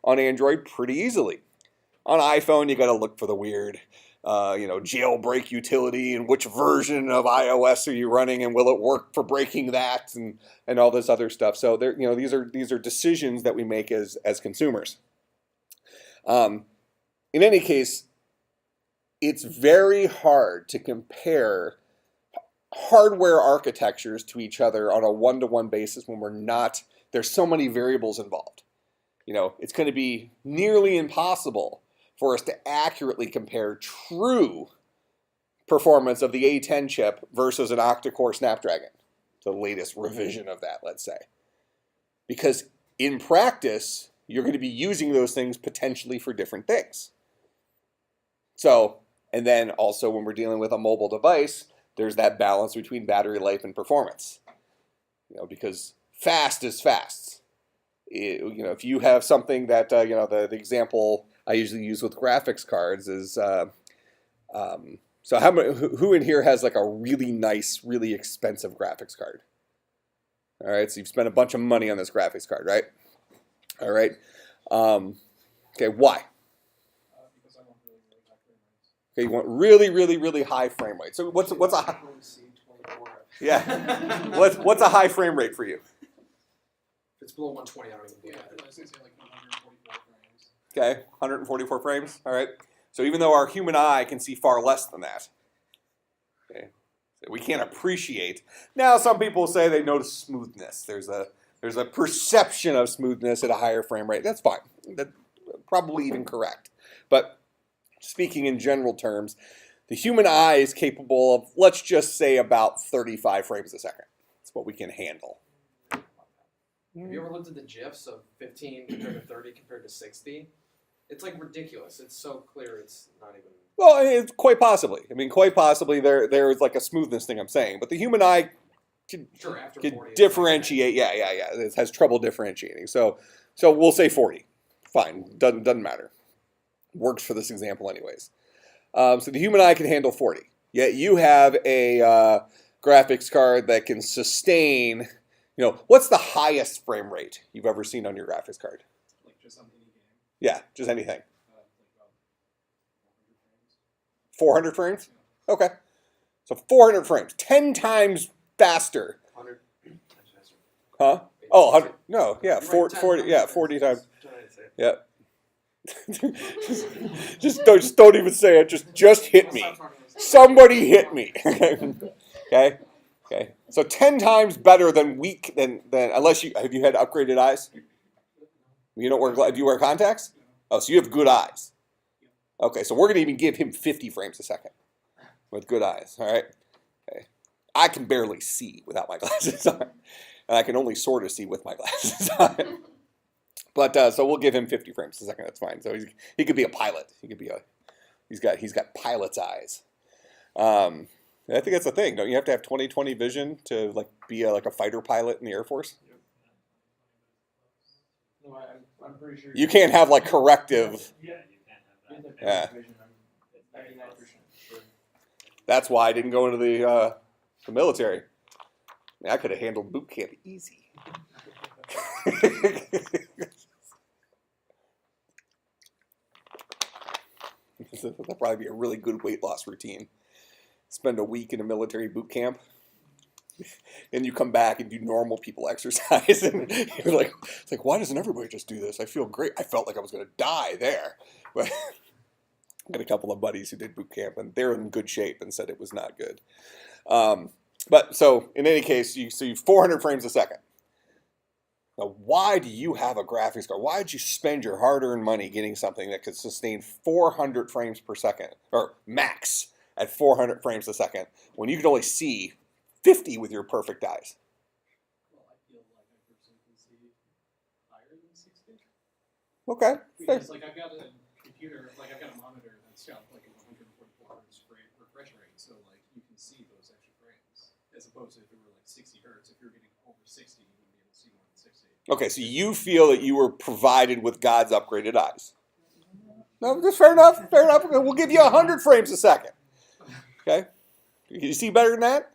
on Android pretty easily. On iPhone, you got to look for the weird, jailbreak utility and which version of iOS are you running and will it work for breaking that and all this other stuff. So there, these are decisions that we make as consumers. In any case, it's very hard to compare hardware architectures to each other on a one-to-one basis when there's so many variables involved. It's going to be nearly impossible for us to accurately compare true performance of the A10 chip versus an octa-core Snapdragon, the latest revision of that, let's say. Because in practice, you're going to be using those things potentially for different things. So, and then also when we're dealing with a mobile device, there's that balance between battery life and performance. Because fast is fast. If you have something that, the example I usually use with graphics cards is, so who in here has like a really nice, really expensive graphics card? All right, so you've spent a bunch of money on this graphics card, right? All right. Okay, why? Because I want really, really high frame rates. Okay, you want really, really, really high frame rate. So what's a high? Yeah. What's a high frame rate for you? If it's below 120, I don't even Yeah, look at I was it. gonna say like 144 frames. Okay, 144 frames. All right. So even though our human eye can see far less than that, okay, so we can't appreciate. Now, some people say they notice smoothness. There's a perception of smoothness at a higher frame rate. That's fine. That's probably even correct. But speaking in general terms, the human eye is capable of, let's just say, about 35 frames a second. That's what we can handle. Have you ever looked at the GIFs of 15 compared to 30 compared to 60? It's like ridiculous. It's so clear. It's not even. Well, it's quite possibly. Quite possibly there's like a smoothness thing I'm saying, but the human eye can Sure, after 40. it's differentiate. Yeah. It has trouble differentiating. So we'll say 40. Fine. Doesn't matter. Works for this example, anyways. So the human eye can handle 40. Yet you have a graphics card that can sustain. What's the highest frame rate you've ever seen on your graphics card? Like just on any game. Yeah, just anything. Like about 400 frames. 400 frames? Okay. So 400 frames. 10 times faster. 100 times faster. Huh? Oh, 100. No, yeah, You're right, 40, 10 yeah, times 40 faster. times. That's what I said. Yeah. just don't even say it. Just hit me. Somebody hit me. Okay. Okay. So 10 times better than unless have you had upgraded eyes? You don't wear do you wear contacts? Oh, so you have good eyes. Okay, so we're gonna even give him 50 frames a second with good eyes. All right. Okay. I can barely see without my glasses on, and I can only sort of see with my glasses on. But so we'll give him 50 frames a second. That's fine. So he could be a pilot. He's got pilot's eyes. I think that's the thing. Don't you have to have 20/20 vision to like be like a fighter pilot in the Air Force? No, I'm pretty sure. You can't have like corrective. Yeah, you can't have that. Yeah. Vision, I'm 99% sure. That's why I didn't go into the military. I could have handled boot camp easy. That'd probably be a really good weight loss routine. Spend a week in a military boot camp, and you come back and do normal people exercise, and you're like, it's like, why doesn't everybody just do this? I feel great. I felt like I was going to die there. But I got a couple of buddies who did boot camp, and they're in good shape and said it was not good. But so in any case, you see 400 frames a second. Now, why do you have a graphics card? Why did you spend your hard-earned money getting something that could sustain 400 frames per second, or max at 400 frames a second, when you can only see 50 with your perfect eyes? Well, I feel like I personally can see higher than 60. Okay. Because like I've got a computer, like I've got a monitor that's got like a 144 hertz refresh rate, so like you can see those extra frames, as opposed to if it were like 60 hertz. If you're getting over 60, you wouldn't be able to see more than 60. Okay, so you feel that you were provided with God's upgraded eyes. No, that's fair enough. Fair enough. We'll give you 100 frames a second. Okay? Can you see better than that?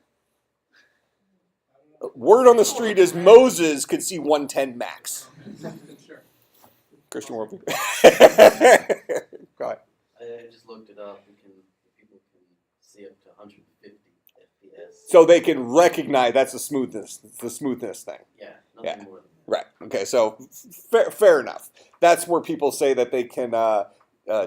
Word on the street is Moses could see 110 max. Sure. Christian worldview. Go ahead. I just looked it up. People can see up to 150 FPS. So they can recognize that's the smoothness. It's the smoothness thing. Yeah, nothing Yeah. more than that. Right. Okay. So fair enough. That's where people say that they can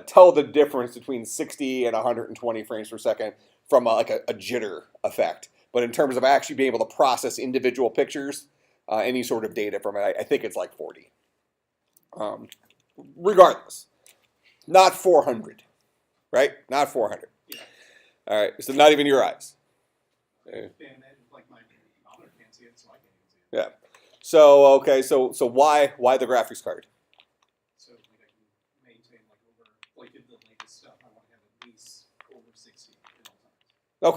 tell the difference between 60 and 120 frames per second from like a jitter effect. But in terms of actually being able to process individual pictures, any sort of data from it, I think it's like 40. Regardless, not 400, right? Not 400. Yeah. All right. So not even your eyes. And that, like my monitor can't see it, so I can't even see it. Yeah. So okay. So why the graphics card? So like I can maintain like over like the latest stuff. I want to have at least over 60 at all times.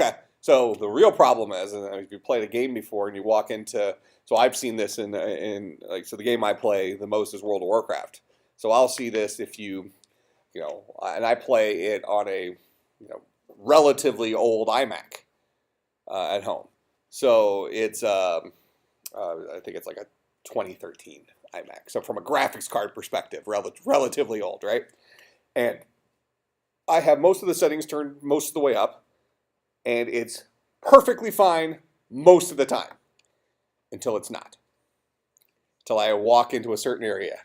Okay. So the real problem is, and if you played a game before and you walk into, so I've seen this in like, so the game I play the most is World of Warcraft. So I'll see this if you know, and I play it on a, relatively old iMac at home. So it's, I think it's like a 2013 iMac. So from a graphics card perspective, relatively old, right? And I have most of the settings turned most of the way up. And it's perfectly fine most of the time until it's not. Until I walk into a certain area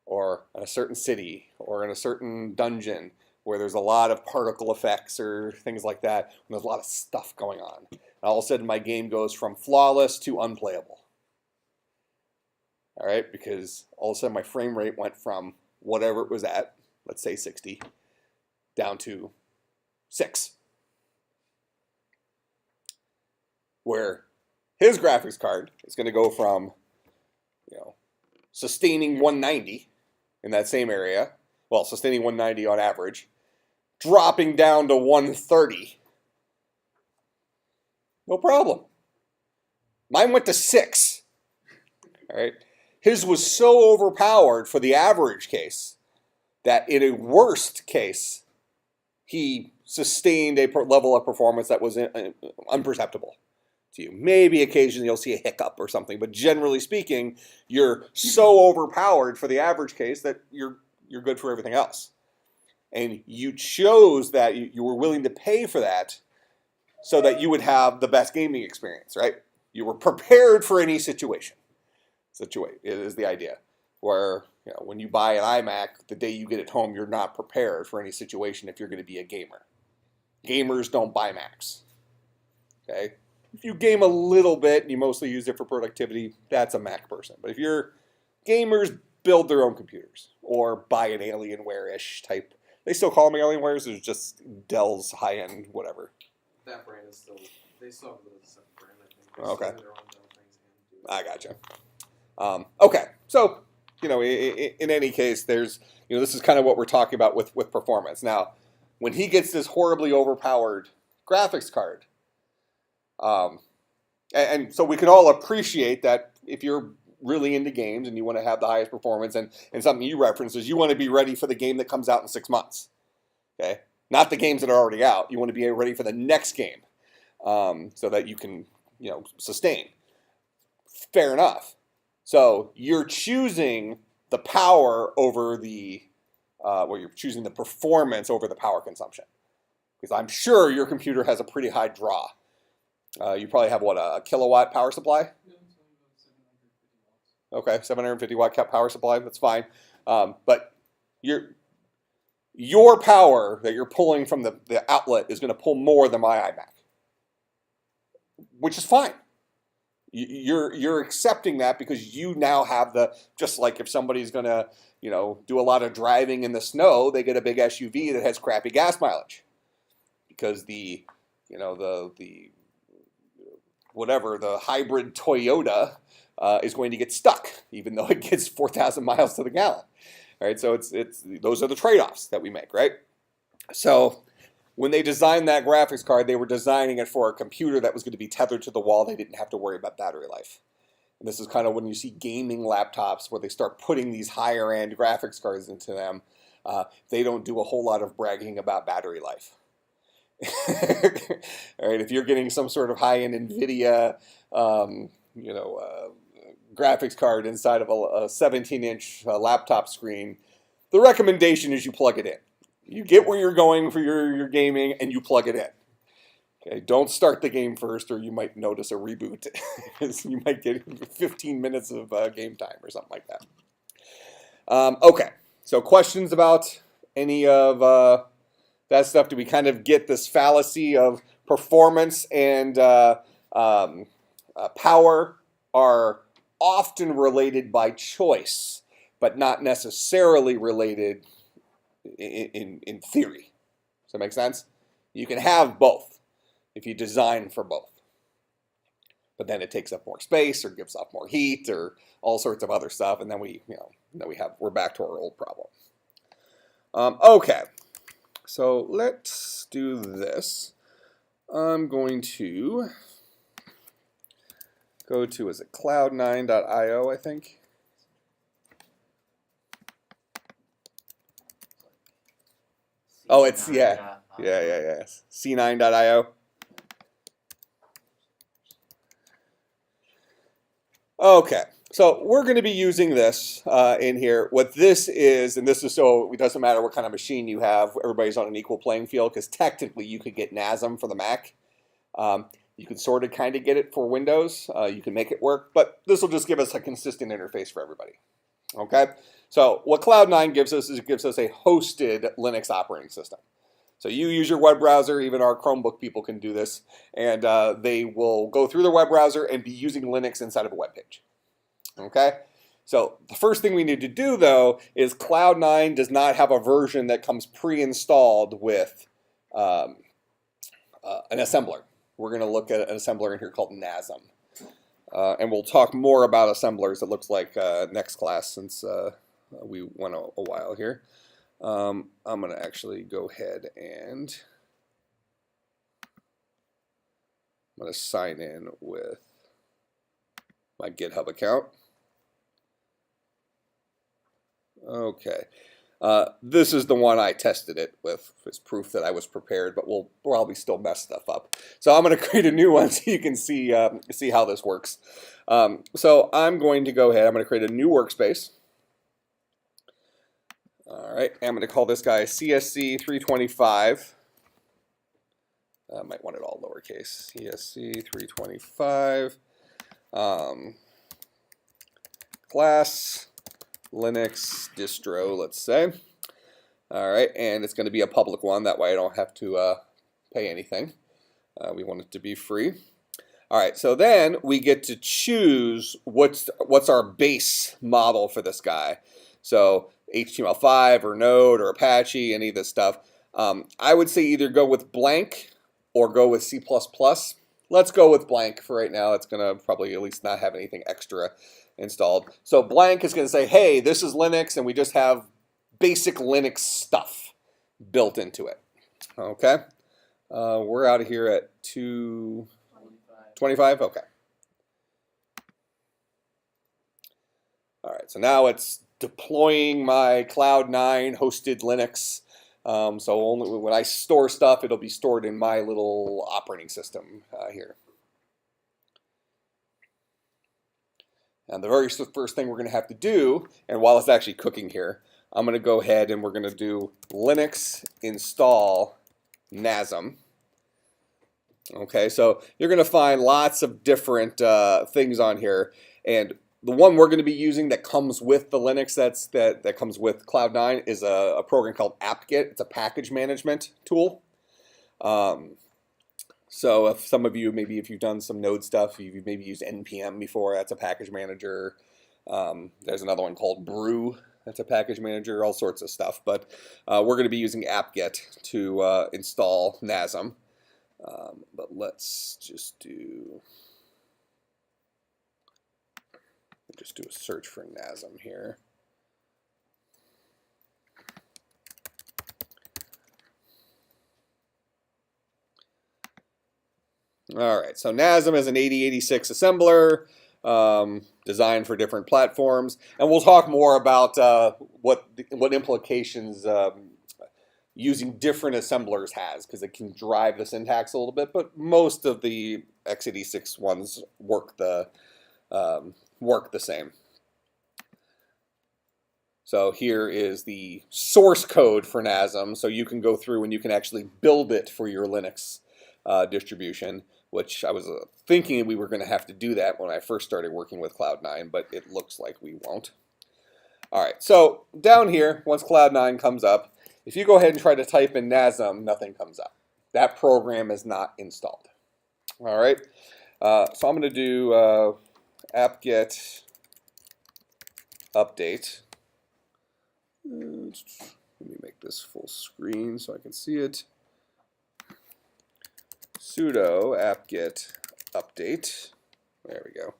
or in a certain city or in a certain dungeon where there's a lot of particle effects or things like that, when there's a lot of stuff going on. And all of a sudden my game goes from flawless to unplayable. All right, because all of a sudden my frame rate went from whatever it was at, let's say 60, down to 6. Where his graphics card is going to go from, sustaining 190 in that same area, well, sustaining 190 on average, dropping down to 130. No problem. Mine went to 6. All right. His was so overpowered for the average case that in a worst case, he sustained a level of performance that was imperceptible to you. Maybe occasionally you'll see a hiccup or something, but generally speaking, you're so overpowered for the average case that you're good for everything else. And you chose that, you were willing to pay for that so that you would have the best gaming experience, right? You were prepared for any situation. Is the idea. Where, when you buy an iMac, the day you get it home, you're not prepared for any situation if you're going to be a gamer. Gamers don't buy Macs. Okay? If you game a little bit and you mostly use it for productivity, that's a Mac person. But if you're gamers, build their own computers or buy an Alienware-ish type. They still call them Alienwares. There's just Dell's high-end whatever. That brand is still, they still have the second brand, I think. They Okay. still have their own Dell things and do it. I gotcha. Okay, so in any case, there's this is kind of what we're talking about with performance. Now, when he gets this horribly overpowered graphics card, and so we can all appreciate that if you're really into games and you want to have the highest performance, and something you referenced is you want to be ready for the game that comes out in 6 months. Okay, not the games that are already out. You want to be ready for the next game, so that you can sustain. Fair enough. So you're choosing the power over you're choosing the performance over the power consumption. Because I'm sure your computer has a pretty high draw. You probably have, a kilowatt power supply? No, it's only about 750 watts. Okay, 750 watt power supply, that's fine. But your power that you're pulling from the outlet is going to pull more than my iMac. Which is fine. You're accepting that because you now have just like if somebody's gonna do a lot of driving in the snow, they get a big SUV that has crappy gas mileage because the hybrid Toyota is going to get stuck even though it gets 4,000 miles to the gallon. All right, so it's those are the trade-offs that we make, right? So when they designed that graphics card, they were designing it for a computer that was going to be tethered to the wall. They didn't have to worry about battery life. And this is kind of when you see gaming laptops where they start putting these higher-end graphics cards into them. They don't do a whole lot of bragging about battery life. All right, if you're getting some sort of high-end NVIDIA, graphics card inside of a 17-inch laptop screen, the recommendation is you plug it in. You get where you're going for your gaming, and you plug it in. Okay, don't start the game first, or you might notice a reboot. You might get 15 minutes of game time or something like that. Okay, so questions about any of that stuff? Do we kind of get this fallacy of performance and power are often related by choice, but not necessarily related in theory? Does that make sense? You can have both if you design for both. But then it takes up more space or gives off more heat or all sorts of other stuff, and then we're back to our old problem. Okay, so let's do this. I'm going to go to, is it cloud9.io, I think? Oh, it's, yeah. C9.io. Okay, so we're going to be using this in here. What this is, and this is so it doesn't matter what kind of machine you have, everybody's on an equal playing field, because technically you could get Nazem for the Mac. You can sort of kind of get it for Windows. You can make it work, but this will just give us a consistent interface for everybody. Okay, so what Cloud9 gives us is it gives us a hosted Linux operating system. So you use your web browser, even our Chromebook people can do this, and they will go through their web browser and be using Linux inside of a web page. Okay, so the first thing we need to do, though, is Cloud9 does not have a version that comes pre-installed with an assembler. We're going to look at an assembler in here called Nazem. And we'll talk more about assemblers, it looks like, next class, since we went a while here. I'm going to actually go ahead and I'm going to sign in with my GitHub account. Okay. This is the one I tested it with as proof that I was prepared, but we'll probably still mess stuff up. So I'm going to create a new one so you can see how this works. So I'm going to go ahead. I'm going to create a new workspace. All right. I'm going to call this guy CSC325. I might want it all lowercase. CSC325. Class. Linux distro, let's say. All right, and it's going to be a public one. That way I don't have to pay anything. We want it to be free. All right, so then we get to choose what's our base model for this guy. So HTML5 or Node or Apache, any of this stuff. I would say either go with blank or go with C++. Let's go with blank for right now. It's going to probably at least not have anything extra installed. So blank is going to say, hey, this is Linux, and we just have basic Linux stuff built into it. Okay. We're out of here at 2:25. Okay. All right. So now it's deploying my Cloud9 hosted Linux. So only when I store stuff, it'll be stored in my little operating system here. And the very first thing we're going to have to do, and while it's actually cooking here, I'm going to go ahead and we're going to do Linux install Nazem. Okay, so you're going to find lots of different things on here, and the one we're going to be using that comes with the Linux that comes with Cloud9 is a program called apt-get. It's a package management tool. So if some of you, maybe if you've done some Node stuff, you've maybe used NPM before, that's a package manager. There's another one called Brew, that's a package manager, all sorts of stuff. But we're going to be using apt-get to install Nazem. But let's just do a search for Nazem here. All right, so Nazem is an 8086 assembler designed for different platforms, and we'll talk more about what implications using different assemblers has, because it can drive the syntax a little bit, but most of the x86 ones work the work the same. So here is the source code for Nazem, so you can go through and you can actually build it for your Linux distribution, which I was thinking we were going to have to do that when I first started working with Cloud9, but it looks like we won't. All right, so down here, once Cloud9 comes up, if you go ahead and try to type in Nazem, nothing comes up. That program is not installed. All right, so I'm going to do apt-get update. Let me make this full screen so I can see it. Sudo apt-get update. There we go.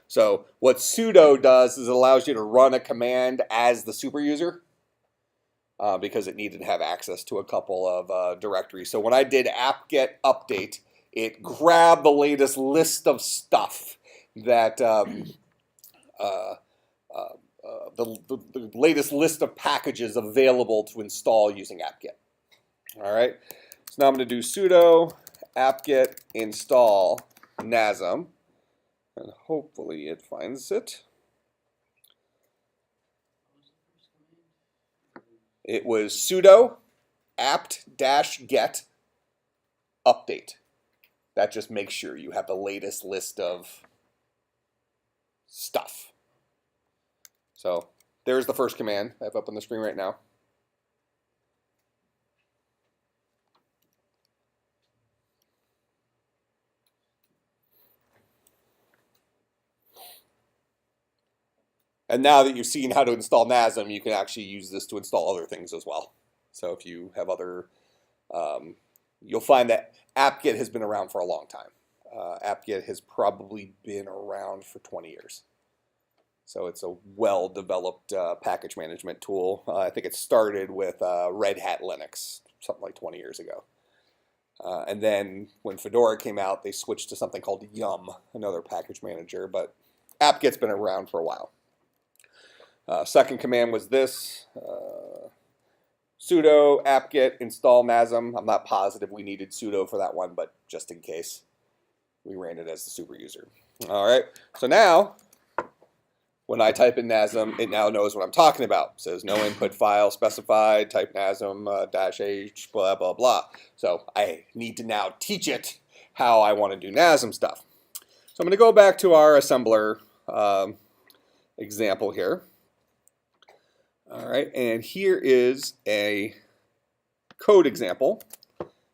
So what sudo does is it allows you to run a command as the super user because it needed to have access to a couple of directories. So when I did apt-get update, it grabbed the latest list of stuff that the latest list of packages available to install using apt-get. All right, so now I'm going to do sudo apt-get install Nazem, and hopefully it finds it. It was sudo apt-get update. That just makes sure you have the latest list of stuff. So there's the first command I have up on the screen right now. And now that you've seen how to install Nazem, you can actually use this to install other things as well. So if you have other, you'll find that apt-get has been around for a long time. Apt-get has probably been around for 20 years. So it's a well-developed package management tool. I think it started with Red Hat Linux, something like 20 years ago. And then when Fedora came out, they switched to something called Yum, another package manager. But apt-get's been around for a while. Second command was this, sudo apt-get install Nazem. I'm not positive we needed sudo for that one, but just in case, we ran it as the super user. All right, so now, when I type in Nazem, it now knows what I'm talking about. It says no input file specified, type Nazem -h, blah, blah, blah. So I need to now teach it how I want to do Nazem stuff. So I'm going to go back to our assembler example here. All right, and here is a code example.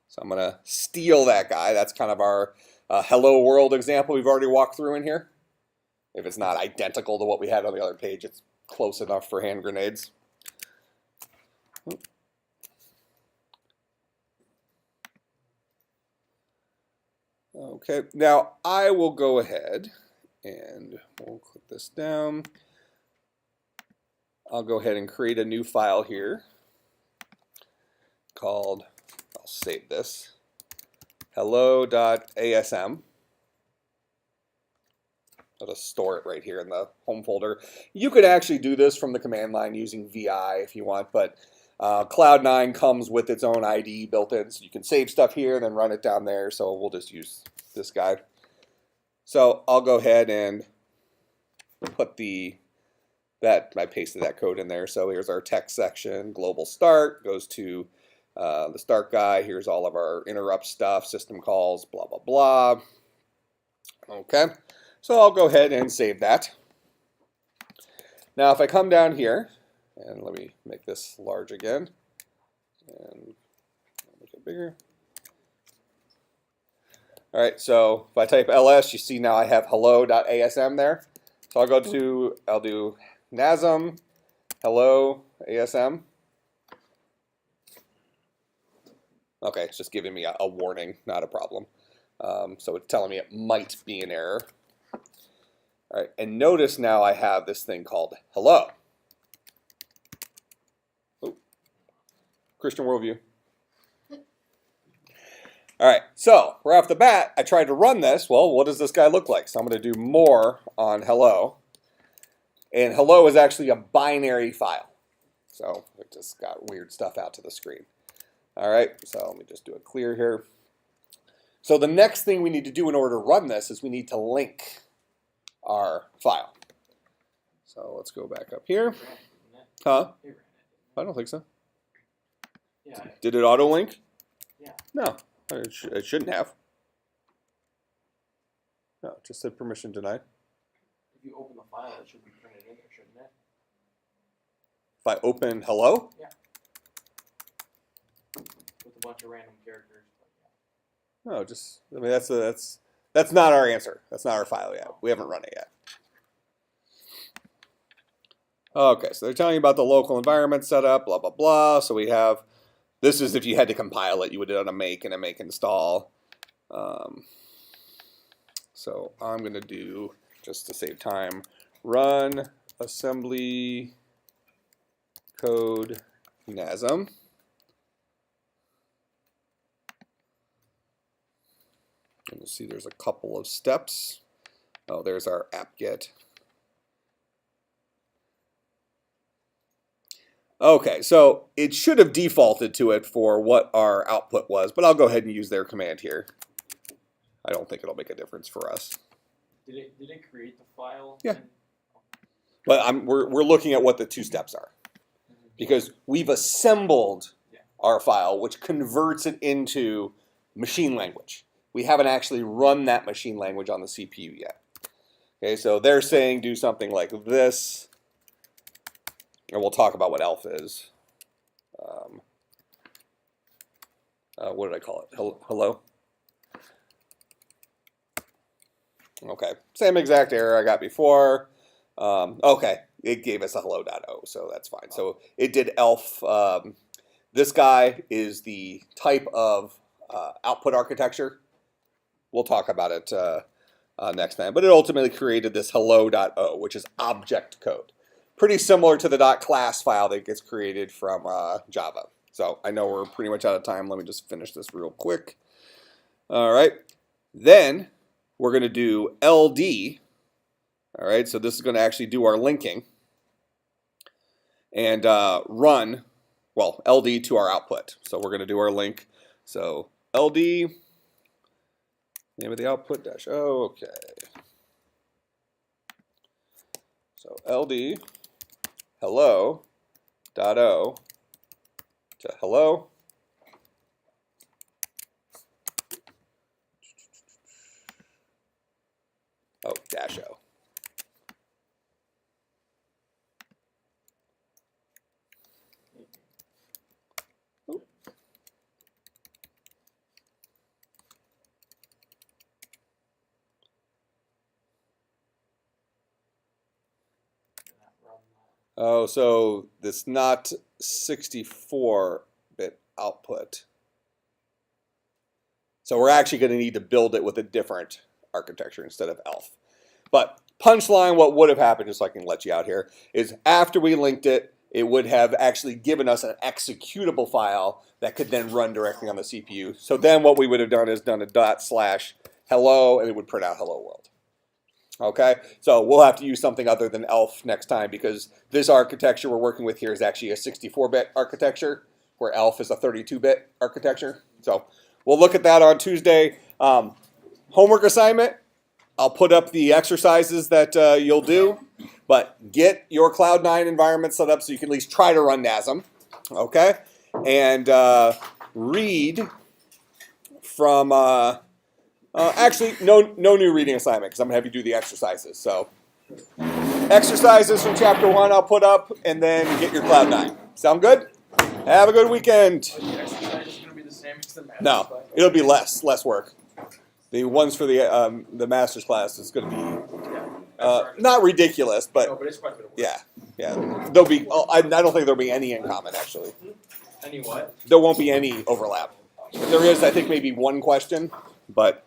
So I'm going to steal that guy. That's kind of our hello world example we've already walked through in here. If it's not identical to what we had on the other page, it's close enough for hand grenades. Okay, now I will go ahead and we'll click this down. I'll go ahead and create a new file here called, I'll save this, hello.asm. I'll just store it right here in the home folder. You could actually do this from the command line using VI if you want, but Cloud9 comes with its own IDE built in, so you can save stuff here and then run it down there, so we'll just use this guy. So I'll go ahead and put I pasted that code in there. So here's our text section, global start, goes to the start guy. Here's all of our interrupt stuff, system calls, blah, blah, blah. Okay, so I'll go ahead and save that. Now if I come down here, and let me make this large again, and make it bigger. All right, so if I type ls, you see now I have hello.asm there. So I'll do Nazem, hello, ASM. Okay, it's just giving me a warning, not a problem. So it's telling me it might be an error. All right, and notice now I have this thing called hello. Oh, Christian worldview. All right, so right off the bat, I tried to run this. Well, what does this guy look like? So I'm going to do more on hello. And hello is actually a binary file. So it just got weird stuff out to the screen. All right, so let me just do a clear here. So the next thing we need to do in order to run this is we need to link our file. So let's go back up here. It ran it, didn't it? Huh? It ran it. I don't think so. Yeah. Did it auto link? Yeah. No, it shouldn't have. No, it just said permission denied. If you open the file, it should be printed in there, shouldn't it? If I open hello, With a bunch of random characters. no, just I mean that's not our answer. That's not our file yet. We haven't run it yet. Okay, so they're telling you about the local environment setup, blah blah blah. So we have this is if you had to compile it, you would do it on a make and a make install. So I'm gonna do, just to save time, run assembly code Nazem. And you'll see there's a couple of steps. Oh, there's our apt-get. Okay, so it should have defaulted to it for what our output was, but I'll go ahead and use their command here. I don't think it'll make a difference for us. Did it create the file? Yeah. But we're looking at what the two steps are. Because we've assembled our file, which converts it into machine language. We haven't actually run that machine language on the CPU yet. Okay, so they're saying do something like this. And we'll talk about what ELF is. What did I call it? Hello? Okay, same exact error I got before. Okay, it gave us a hello.o, so that's fine. So it did ELF. This guy is the type of output architecture. We'll talk about it next time. But it ultimately created this hello.o, which is object code. Pretty similar to the .class file that gets created from Java. So I know we're pretty much out of time. Let me just finish this real quick. All right. Then we're going to do LD. All right. So this is going to actually do our linking and run, well, LD to our output. So we're going to do our link. So LD, name of the output dash O. Okay. So LD. Hello.o to hello. Oh, dash O. Oop. Oh, so this not 64-bit output. So we're actually going to need to build it with a different architecture instead of ELF. But punchline, what would have happened, just so I can let you out here, is after we linked it, it would have actually given us an executable file that could then run directly on the CPU. So then what we would have done is done a ./hello, and it would print out hello world. Okay, so we'll have to use something other than ELF next time because this architecture we're working with here is actually a 64-bit architecture, where ELF is a 32-bit architecture. So we'll look at that on Tuesday. Homework assignment, I'll put up the exercises that you'll do, but get your Cloud9 environment set up so you can at least try to run Nazem, okay? And read from... actually, no new reading assignment because I'm going to have you do the exercises. So, exercises from Chapter 1 I'll put up, and then get your Cloud9. Sound good? Have a good weekend. Are the exercises going to be the same as the math? No, it'll be less work. The ones for the master's class is going to be not ridiculous, No, but but it's quite a bit of work. yeah. There'll be. I don't think there'll be any in common actually. Any what? There won't be any overlap. There is, I think, maybe one question, but